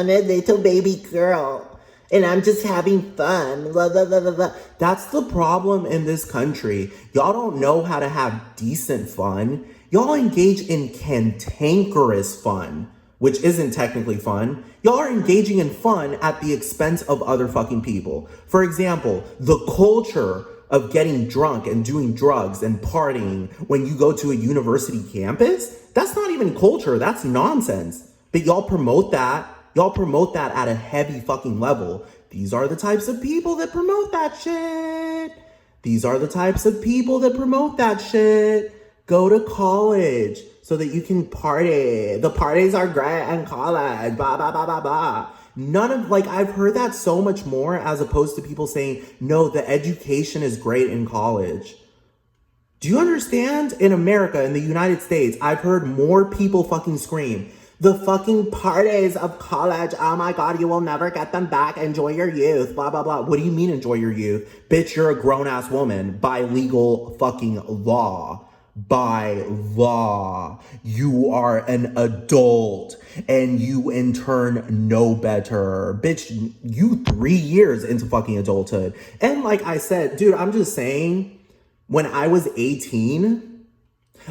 a little baby girl. And I'm just having fun. Blah, blah, blah, blah, blah. That's the problem in this country. Y'all don't know how to have decent fun. Y'all engage in cantankerous fun. which isn't technically fun. Y'all are engaging in fun at the expense of other fucking people. For example, the culture of getting drunk and doing drugs and partying when you go to a university campus, that's not even culture, that's nonsense. But y'all promote that. Y'all promote that at a heavy fucking level. These are the types of people that promote that shit. These are the types of people that promote that shit. Go to college so that you can party. The parties are great in college, blah, blah, blah, blah, blah. None of, like, I've heard that so much more as opposed to people saying, no, the education is great in college. Do you understand? In America, in the United States, I've heard more people fucking scream, the fucking parties of college, oh my God, you will never get them back, enjoy your youth, blah, blah, blah. What do you mean enjoy your youth? Bitch, you're a grown-ass woman by legal fucking law. By law, you are an adult and you in turn know better. Bitch, you 3 years into fucking adulthood. And like I said, dude, I'm just saying, when I was 18,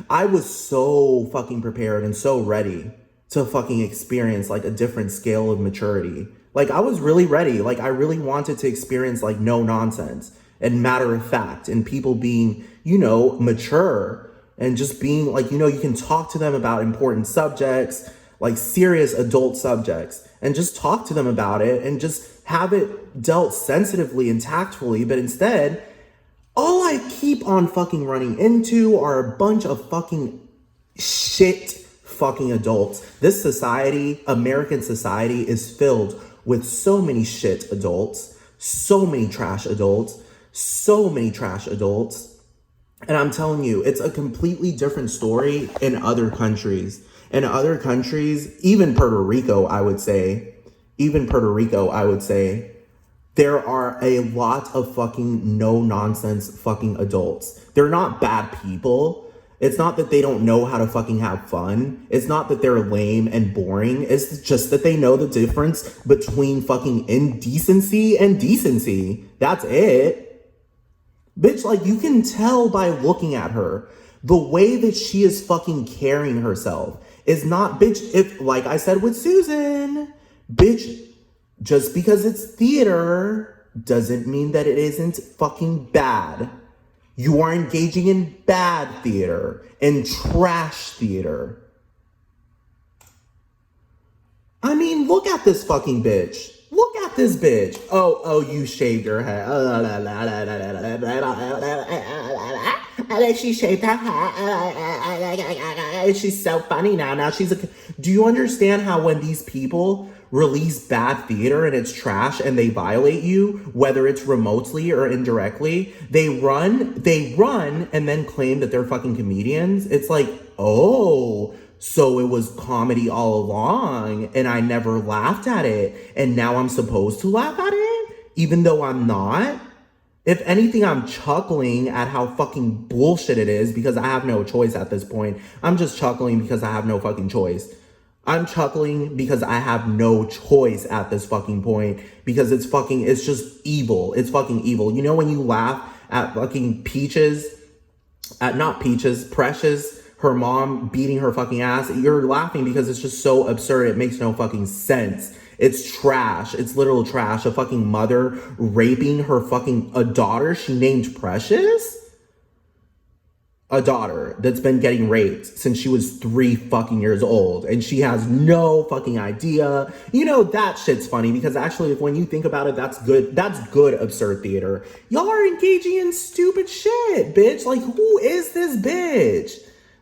I was so fucking prepared and so ready to fucking experience like a different scale of maturity. Like I was really ready. Like I really wanted to experience like no nonsense and matter of fact and people being, you know, mature and just being like, you know, you can talk to them about important subjects, like serious adult subjects, and just talk to them about it and just have it dealt sensitively and tactfully. But instead, all I keep on fucking running into are a bunch of fucking shit fucking adults. This society, American society, is filled with so many shit adults, so many trash adults, so many trash adults. And I'm telling you, it's a completely different story in other countries. In other countries, even Puerto Rico, I would say, there are a lot of fucking no-nonsense fucking adults. They're not bad people. It's not that they don't know how to fucking have fun. It's not that they're lame and boring. It's just that they know the difference between fucking indecency and decency. That's it. Bitch, like, you can tell by looking at her, the way that she is fucking carrying herself is not, bitch, if, like I said with Susan, bitch, just because it's theater doesn't mean that it isn't fucking bad. You are engaging in bad theater and trash theater. I mean, look at this fucking bitch. Look at this bitch. Oh, you shaved your hair. And then she shaved her hair. She's so funny now. Now she's a... Do you understand how when these people release bad theater and it's trash and they violate you, whether it's remotely or indirectly, they run and then claim that they're fucking comedians? It's like, oh... So it was comedy all along and I never laughed at it. And now I'm supposed to laugh at it, even though I'm not. If anything, I'm chuckling at how fucking bullshit it is because I have no choice at this point. I'm just chuckling because I have no fucking choice. I'm chuckling because I have no choice at this fucking point because it's just evil. It's fucking evil. You know when you laugh at fucking Precious, her mom beating her fucking ass, you're laughing because it's just so absurd. It makes no fucking sense. It's trash. It's literal trash. A fucking mother raping a daughter she named Precious? A daughter that's been getting raped since she was 3 fucking years old and she has no fucking idea. You know, that shit's funny because actually when you think about it, that's good absurd theater. Y'all are engaging in stupid shit, bitch. Like, who is this bitch?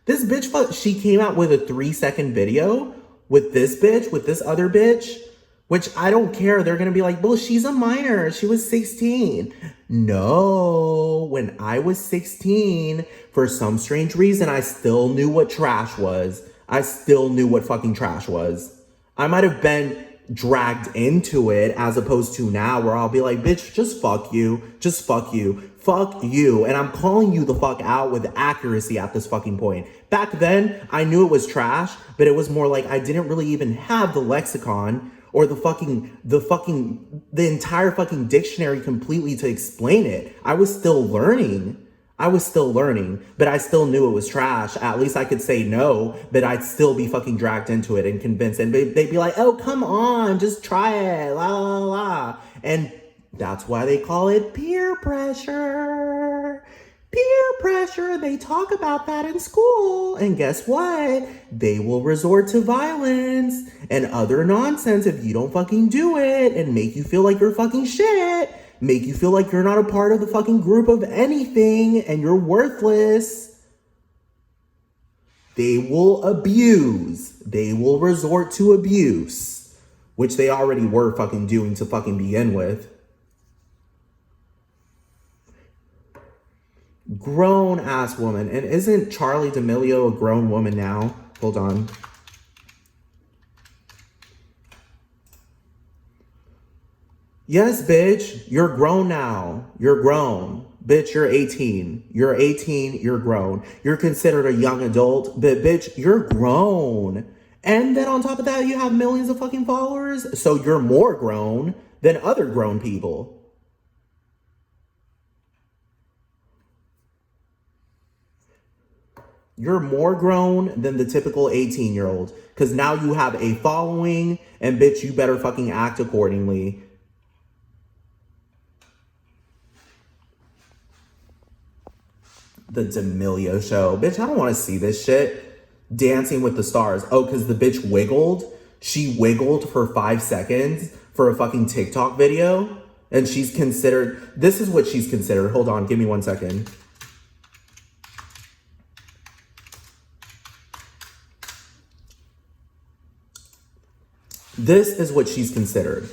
This bitch, she came out with a 3-second video with this bitch, with this other bitch, which I don't care. They're going to be like, well, she's a minor. She was 16. No, when I was 16, for some strange reason, I still knew what trash was. I still knew what fucking trash was. I might have been dragged into it as opposed to now where I'll be like, bitch, just fuck you. Just fuck you. Fuck you. And I'm calling you the fuck out with accuracy at this fucking point. Back then, I knew it was trash, but it was more like I didn't really even have the lexicon or the entire fucking dictionary completely to explain it. I was still learning. I was still learning, but I still knew it was trash. At least I could say no, but I'd still be fucking dragged into it and convinced. And they'd be like, oh, come on, just try it, la, la, la. And that's why they call it peer pressure. Peer pressure, they talk about that in school. And guess what? They will resort to violence and other nonsense if you don't fucking do it and make you feel like you're fucking shit. Make you feel like you're not a part of the fucking group of anything and you're worthless. They will abuse. They will resort to abuse, which they already were fucking doing to fucking begin with. Grown ass woman. And isn't Charlie D'Amelio a grown woman now? Hold on. Yes, bitch, you're grown now. You're grown. Bitch, you're 18. You're 18, you're grown. You're considered a young adult, but bitch, you're grown. And then on top of that, you have millions of fucking followers. So you're more grown than other grown people. You're more grown than the typical 18-year-old. Because now you have a following, and bitch, you better fucking act accordingly. The D'Amelio show. Bitch, I don't want to see this shit. Dancing with the Stars. Oh, because the bitch wiggled? She wiggled for 5 seconds for a fucking TikTok video? And she's considered... This is what she's considered. Hold on, give me 1 second. This is what she's considered.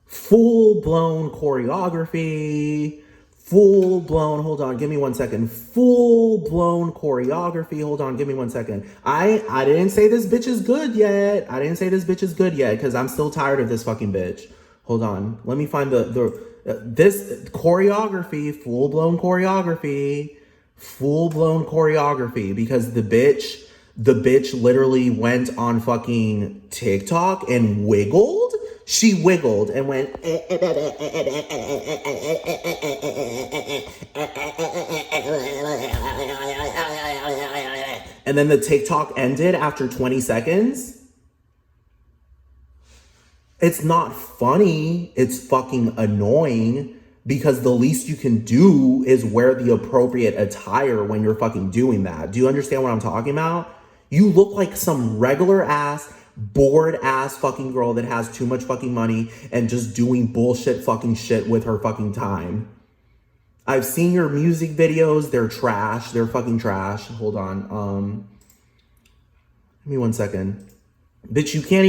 Full-blown choreography... Full-blown, hold on, give me 1 second. Full-blown choreography. Hold on, give me 1 second. I didn't say this bitch is good yet. I didn't say this bitch is good yet because I'm still tired of this fucking bitch. Hold on. Let me find this choreography, full-blown choreography. Full-blown choreography because the bitch literally went on fucking TikTok and wiggled. She wiggled and went and then the TikTok ended after 20 seconds. It's not funny. It's fucking annoying because the least you can do is wear the appropriate attire when you're fucking doing that. Do you understand what I'm talking about? You look like some regular ass bored ass fucking girl that has too much fucking money and just doing bullshit fucking shit with her fucking time. I've seen your music videos. They're trash. They're fucking trash. Hold on. Give me 1 second. Bitch, you can't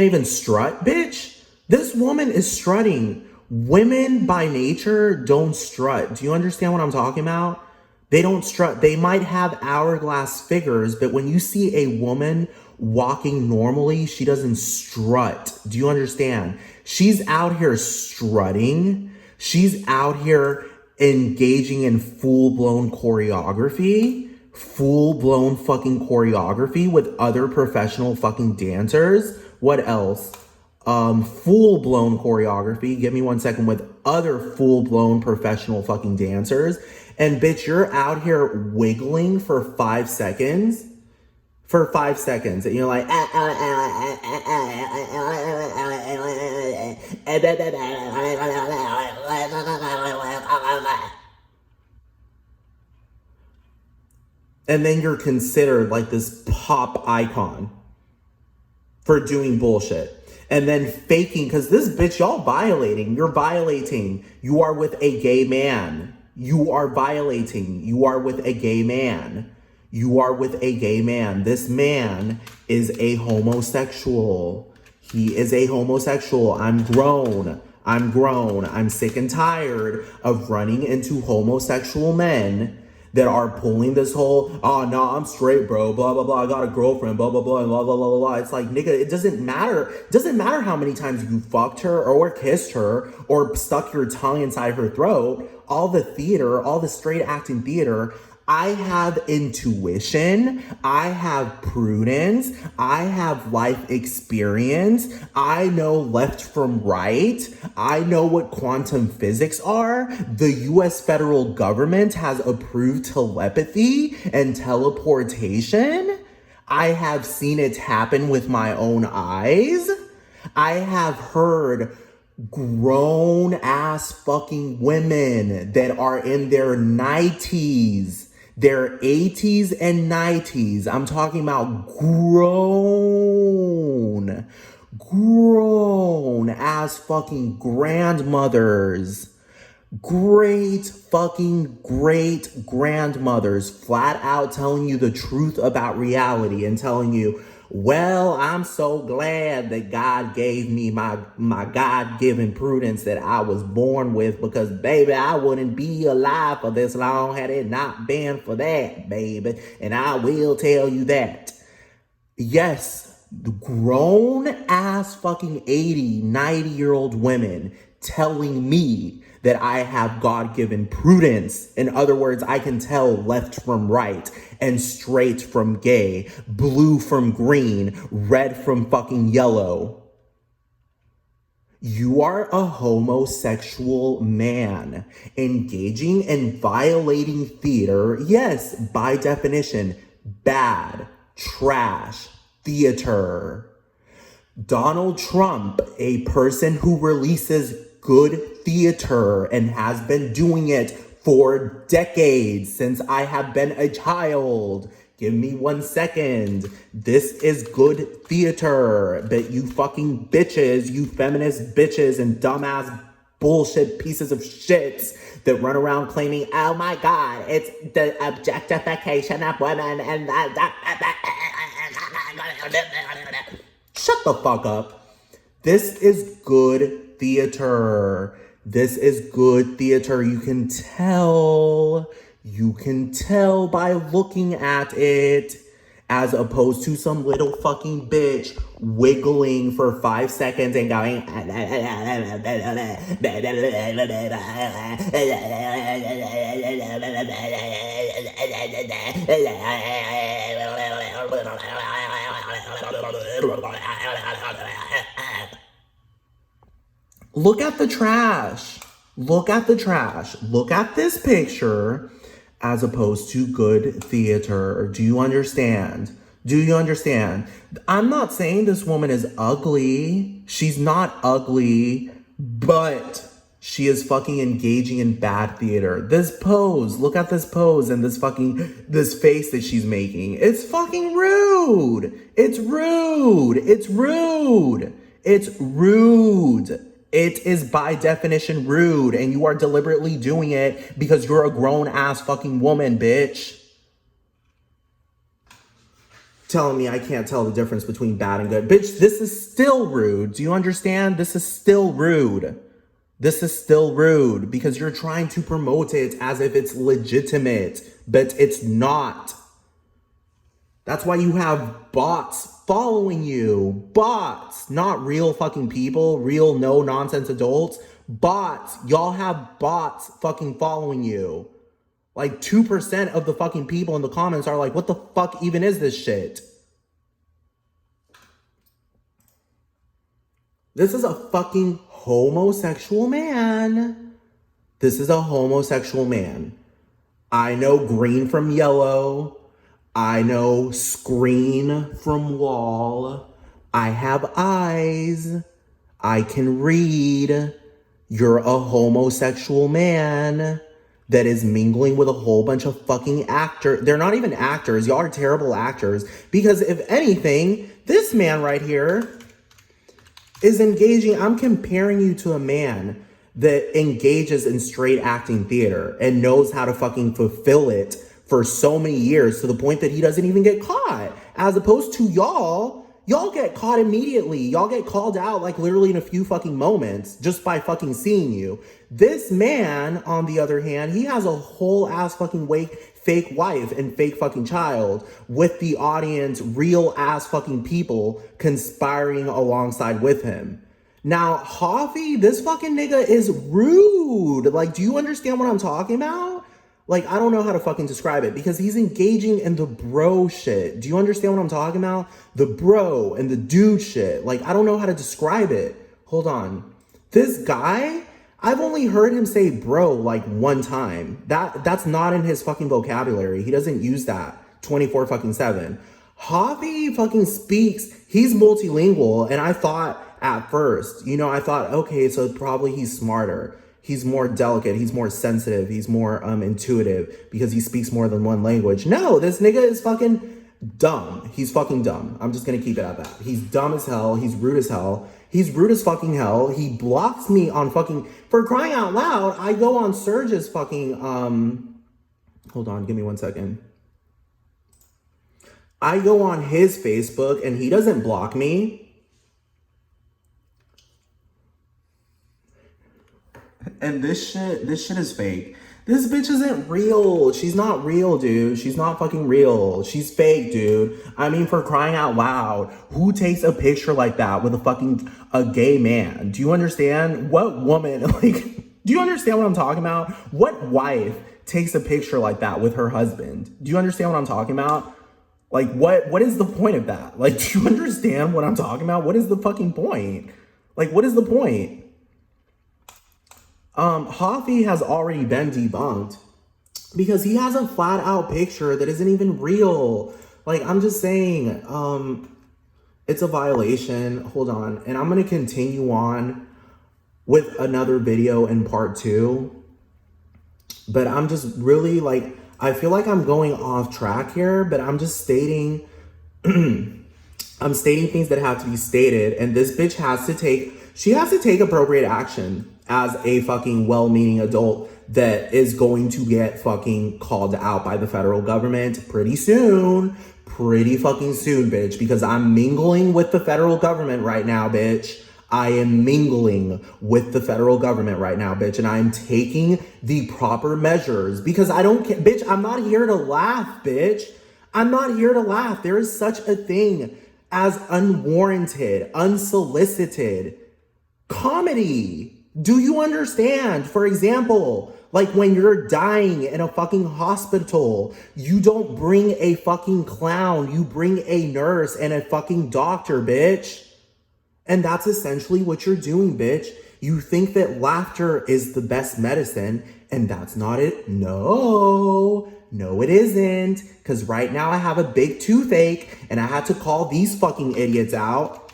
even strut, bitch. This woman is strutting. Women by nature don't strut. Do you understand what I'm talking about? They don't strut. They might have hourglass figures, but when you see a woman walking normally, she doesn't strut. Do you understand? She's out here strutting. She's out here engaging in full-blown choreography. Full-blown fucking choreography with other professional fucking dancers. What else? Full-blown choreography. Give me 1 second. With other full-blown professional fucking dancers. And bitch, you're out here wiggling for 5 seconds. For 5 seconds. And you're like... And then you're considered like this pop icon for doing bullshit. And then faking, because this bitch, y'all violating. You're violating. You are with a gay man. You are violating. You are with a gay man. You are with a gay man. This man is a homosexual. He is a homosexual. I'm grown. I'm sick and tired of running into homosexual men that are pulling this whole, oh, no, I'm straight, bro, blah, blah, blah, I got a girlfriend, blah, blah, blah, blah, blah, blah, blah. It's like, nigga, it doesn't matter. It doesn't matter how many times you fucked her or kissed her or stuck your tongue inside her throat. All the theater, all the straight acting theater I have intuition. I have prudence. I have life experience. I know left from right. I know what quantum physics are. The US federal government has approved telepathy and teleportation. I have seen it happen with my own eyes. I have heard grown ass fucking women that are in their 90s, their 80s and 90s. I'm talking about grown ass fucking grandmothers. Great fucking great grandmothers flat out telling you the truth about reality and telling you, well, I'm so glad that God gave me my God-given prudence that I was born with, because baby, I wouldn't be alive for this long had it not been for that, baby. And I will tell you that. Yes, the grown ass fucking 80, 90-year-old women telling me that I have God-given prudence. In other words, I can tell left from right and straight from gay, blue from green, red from fucking yellow. You are a homosexual man engaging in violating theater. Yes, by definition, bad, trash, theater. Donald Trump, a person who releases good theater and has been doing it for decades since I have been a child. Give me 1 second. This is good theater. But you fucking bitches, you feminist bitches and dumbass bullshit pieces of shit that run around claiming, oh my God, it's the objectification of women and shut the fuck up. This is good theater. This is good theater. You can tell. You can tell by looking at it, as opposed to some little fucking bitch wiggling for 5 seconds and going look at the trash. Look at the trash. Look at this picture as opposed to good theater. Do you understand? Do you understand? I'm not saying this woman is ugly. She's not ugly, but she is fucking engaging in bad theater. This pose, look at this pose and this face that she's making. It's fucking rude. It's rude. It's rude. It's rude. It is by definition rude, and you are deliberately doing it because you're a grown-ass fucking woman, bitch. Telling me I can't tell the difference between bad and good. Bitch, this is still rude. Do you understand? This is still rude. This is still rude because you're trying to promote it as if it's legitimate, but it's not. That's why you have bots following you. Bots, not real fucking people, real no nonsense adults. Bots, y'all have bots fucking following you. Like 2% of the fucking people in the comments are like, what the fuck even is this shit? This is a fucking homosexual man. This is a homosexual man. I know green from yellow. I know screen from wall. I have eyes. I can read. You're a homosexual man that is mingling with a whole bunch of fucking actors. They're not even actors. Y'all are terrible actors. Because if anything, this man right here is engaging. I'm comparing you to a man that engages in straight acting theater and knows how to fucking fulfill it for so many years to the point that he doesn't even get caught. As opposed to y'all get caught immediately. Y'all get called out like literally in a few fucking moments just by fucking seeing you. This man, on the other hand, he has a whole ass fucking fake wife and fake fucking child with the audience, real ass fucking people conspiring alongside with him. Now, Hoffy, this fucking nigga is rude. Like, do you understand what I'm talking about? Like, I don't know how to fucking describe it because he's engaging in the bro shit. Do you understand what I'm talking about? The bro and the dude shit. Like, I don't know how to describe it. Hold on. This guy, I've only heard him say bro like one time. That's not in his fucking vocabulary. He doesn't use that 24/7. Javi fucking speaks. He's multilingual. And I thought at first, I thought, okay, so probably he's smarter. He's more delicate. He's more sensitive. He's more intuitive because he speaks more than one language. No, this nigga is fucking dumb. He's fucking dumb. I'm just going to keep it at that. He's dumb as hell. He's rude as hell. He's rude as fucking hell. He blocks me on fucking, for crying out loud, I go on Serge's fucking, hold on, give me 1 second. I go on his Facebook and he doesn't block me. And this shit is fake. This bitch isn't real. She's not real, dude. She's not fucking real. She's fake, dude. I mean, for crying out loud, who takes a picture like that with a gay man? Do you understand? What woman, do you understand what I'm talking about? What wife takes a picture like that with her husband? Do you understand what I'm talking about? Like, what is the point of that? Like, do you understand what I'm talking about? What is the fucking point? Like, what is the point? Javi has already been debunked because he has a flat out picture that isn't even real. Like, I'm just saying, it's a violation. Hold on. And I'm going to continue on with another video in part 2. But I'm just really I feel like I'm going off track here, but I'm just stating, I'm stating things that have to be stated. And this bitch has to take appropriate action as a fucking well-meaning adult that is going to get fucking called out by the federal government pretty soon. Pretty fucking soon, bitch, because I'm mingling with the federal government right now, bitch. I am mingling with the federal government right now, bitch, and I am taking the proper measures because I don't care, bitch. I'm not here to laugh, bitch. I'm not here to laugh. There is such a thing as unwarranted, unsolicited comedy. Do you understand? For example, like when you're dying in a fucking hospital, you don't bring a fucking clown. You bring a nurse and a fucking doctor, bitch. And that's essentially what you're doing, bitch. You think that laughter is the best medicine, and that's not it. No, it isn't. Because right now I have a big toothache, and I had to call these fucking idiots out.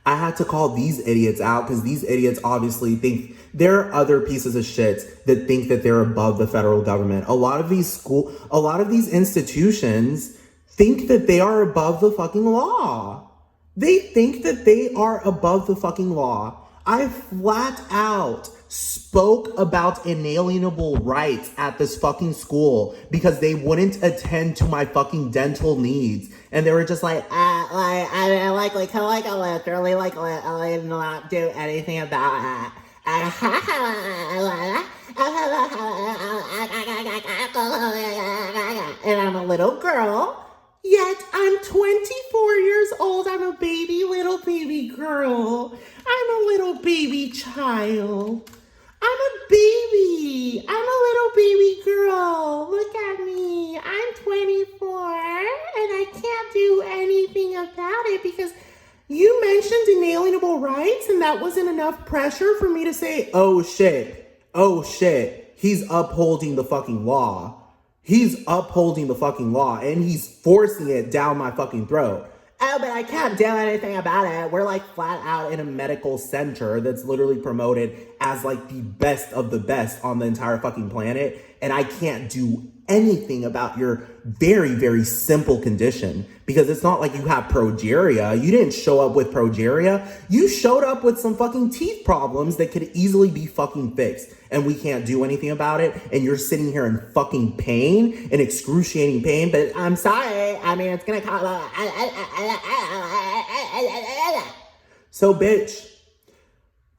I had to call these idiots out because these idiots obviously think there are other pieces of shit that think that they're above the federal government. A lot of these institutions think that they are above the fucking law. They think that they are above the fucking law. I flat out spoke about inalienable rights at this fucking school because they wouldn't attend to my fucking dental needs. And they were just like, I literally not do anything about it. And I'm a little girl. Yet I'm 24 years old. I'm a little baby girl. I'm a little baby child. I'm a baby. I'm a little baby girl. Look at me. I'm 24 and I can't do anything about it because you mentioned inalienable rights and that wasn't enough pressure for me to say, oh shit, he's upholding the fucking law. He's upholding the fucking law and he's forcing it down my fucking throat. Oh, but I can't do anything about it. We're flat out in a medical center that's literally promoted as the best of the best on the entire fucking planet. And I can't do anything about your very, very simple condition because it's not like you have progeria. You didn't show up with progeria. You showed up with some fucking teeth problems that could easily be fucking fixed. And we can't do anything about it. And you're sitting here in fucking pain, in excruciating pain. But I'm sorry. I mean, it's going to cost. So, bitch,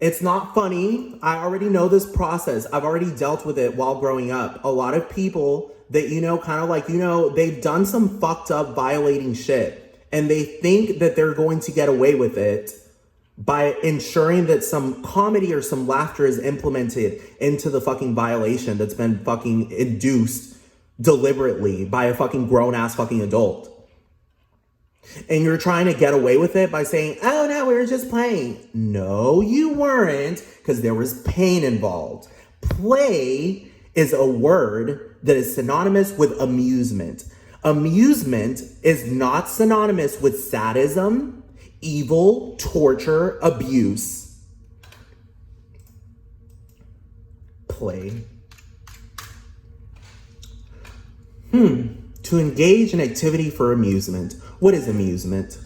it's not funny. I already know this process. I've already dealt with it while growing up. A lot of people that, they've done some fucked up violating shit. And they think that they're going to get away with it by ensuring that some comedy or some laughter is implemented into the fucking violation that's been fucking induced deliberately by a fucking grown-ass fucking adult. And you're trying to get away with it by saying, oh no, we were just playing. No, you weren't, because there was pain involved. Play is a word that is synonymous with amusement. Amusement is not synonymous with sadism, evil, torture, abuse. Play. To engage in activity for amusement. What is amusement?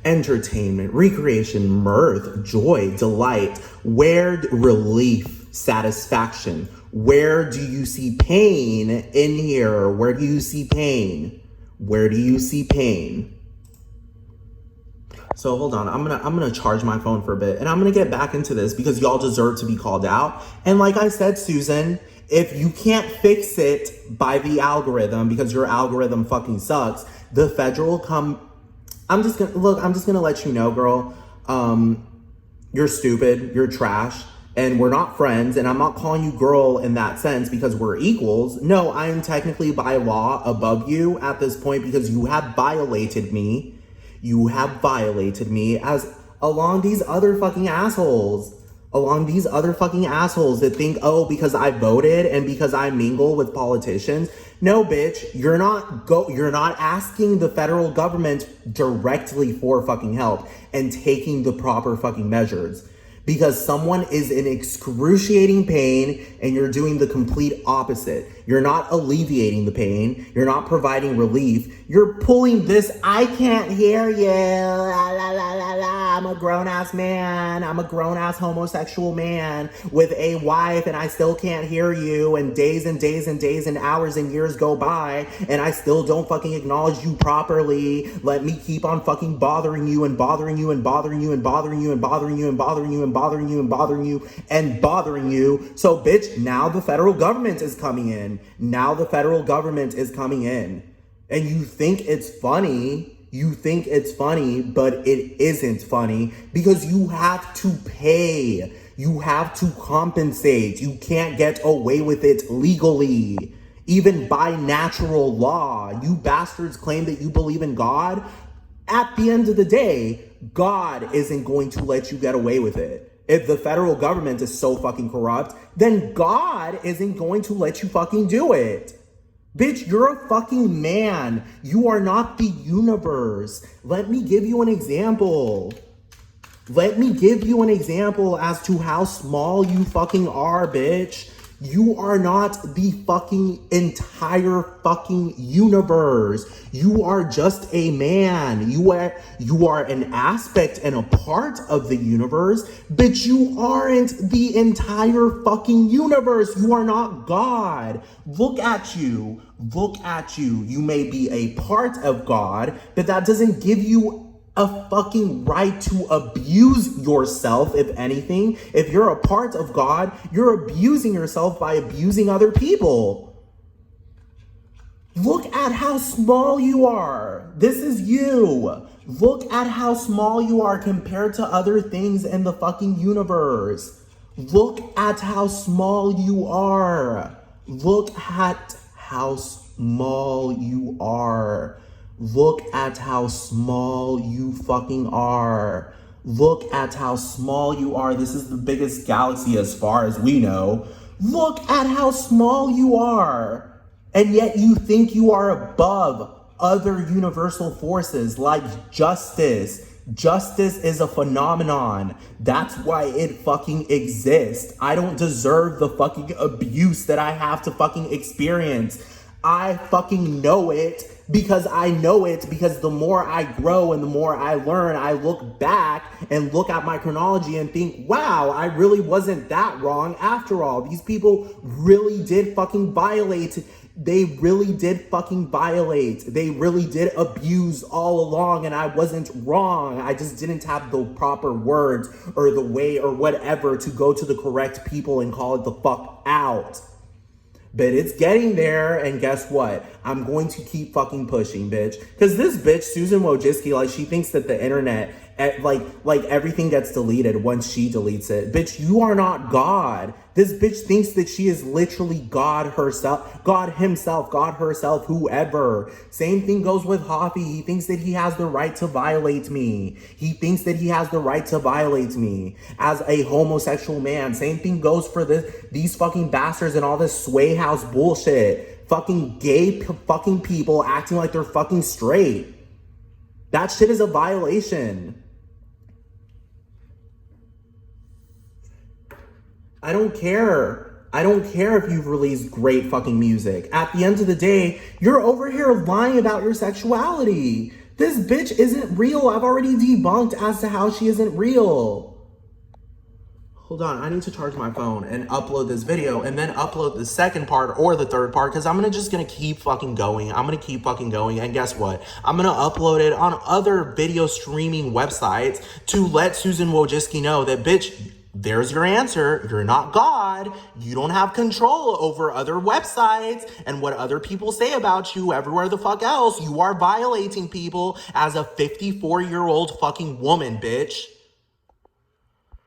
Entertainment, recreation, mirth, joy, delight, where relief, satisfaction. Where do you see pain in here? Where do you see pain? Where do you see pain? So hold on, I'm gonna charge my phone for a bit and I'm gonna get back into this because y'all deserve to be called out. And like I said, Susan, if you can't fix it by the algorithm because your algorithm fucking sucks, the federal I'm just gonna let you know, girl, you're stupid, you're trash, and we're not friends, and I'm not calling you girl in that sense because we're equals. No, I am technically by law above you at this point because you have violated me. You have violated me as along these other fucking assholes. Along these other fucking assholes that think, oh, because I voted and because I mingle with politicians. No, bitch, you're not asking the federal government directly for fucking help and taking the proper fucking measures. Because someone is in excruciating pain and you're doing the complete opposite. You're not alleviating the pain. You're not providing relief. You're pulling this, I can't hear you. La, la, la, la, la. I'm a grown-ass man. I'm a grown-ass homosexual man with a wife and I still can't hear you. And days and days and days and hours and years go by and I still don't fucking acknowledge you properly. Let me keep on fucking bothering you and bothering you and bothering you and bothering you and bothering you and bothering you and bothering you and bothering you and bothering you. So bitch, now the federal government is coming in. Now the federal government is coming in. And you think it's funny. You think it's funny, but it isn't funny because you have to pay. You have to compensate. You can't get away with it legally. Even by natural law. You bastards claim that you believe in God. At the end of the day, God isn't going to let you get away with it. If the federal government is so fucking corrupt, then God isn't going to let you fucking do it. Bitch, you're a fucking man. You are not the universe. Let me give you an example. Let me give you an example as to how small you fucking are, bitch. You are not the fucking entire fucking universe. You are just a man. You are an aspect and a part of the universe, but you aren't the entire fucking universe. You are not God. Look at you. Look at you. You may be a part of God, but that doesn't give you a fucking right to abuse yourself, if anything. If you're a part of God, you're abusing yourself by abusing other people. Look at how small you are. This is you. Look at how small you are compared to other things in the fucking universe. Look at how small you are. Look at how small you are. Look at how small you fucking are. Look at how small you are. This is the biggest galaxy as far as we know. Look at how small you are. And yet you think you are above other universal forces like justice. Justice is a phenomenon. That's why it fucking exists. I don't deserve the fucking abuse that I have to fucking experience. I fucking know it because I know it because the more I grow and the more I learn, I look back and look at my chronology and think, wow, I really wasn't that wrong after all. These people really did fucking violate. They really did fucking violate. They really did abuse all along and I wasn't wrong. I just didn't have the proper words or the way or whatever to go to the correct people and call it the fuck out. But it's getting there, and guess what? I'm going to keep fucking pushing, bitch. Because this bitch, Susan Wojcicki, like, she thinks that the internet, like everything gets deleted once she deletes it. Bitch, you are not God. This bitch thinks that she is literally God herself, God himself, God herself, whoever. Same thing goes with Hoppy. He thinks that he has the right to violate me. He thinks that he has the right to violate me as a homosexual man. Same thing goes for these fucking bastards and all this sway house bullshit. Fucking gay fucking people acting like they're fucking straight. That shit is a violation. I don't care. I don't care if you've released great fucking music. At the end of the day, you're over here lying about your sexuality. This bitch isn't real. I've already debunked as to how she isn't real. Hold on, I need to charge my phone and upload this video and then upload the second part or the third part because I'm just gonna keep fucking going. I'm gonna keep fucking going, and guess what? I'm gonna upload it on other video streaming websites to let Susan Wojcicki know that, bitch, there's your answer. You're not God. You don't have control over other websites and what other people say about you everywhere the fuck else. You are violating people as a 54-year-old fucking woman, bitch.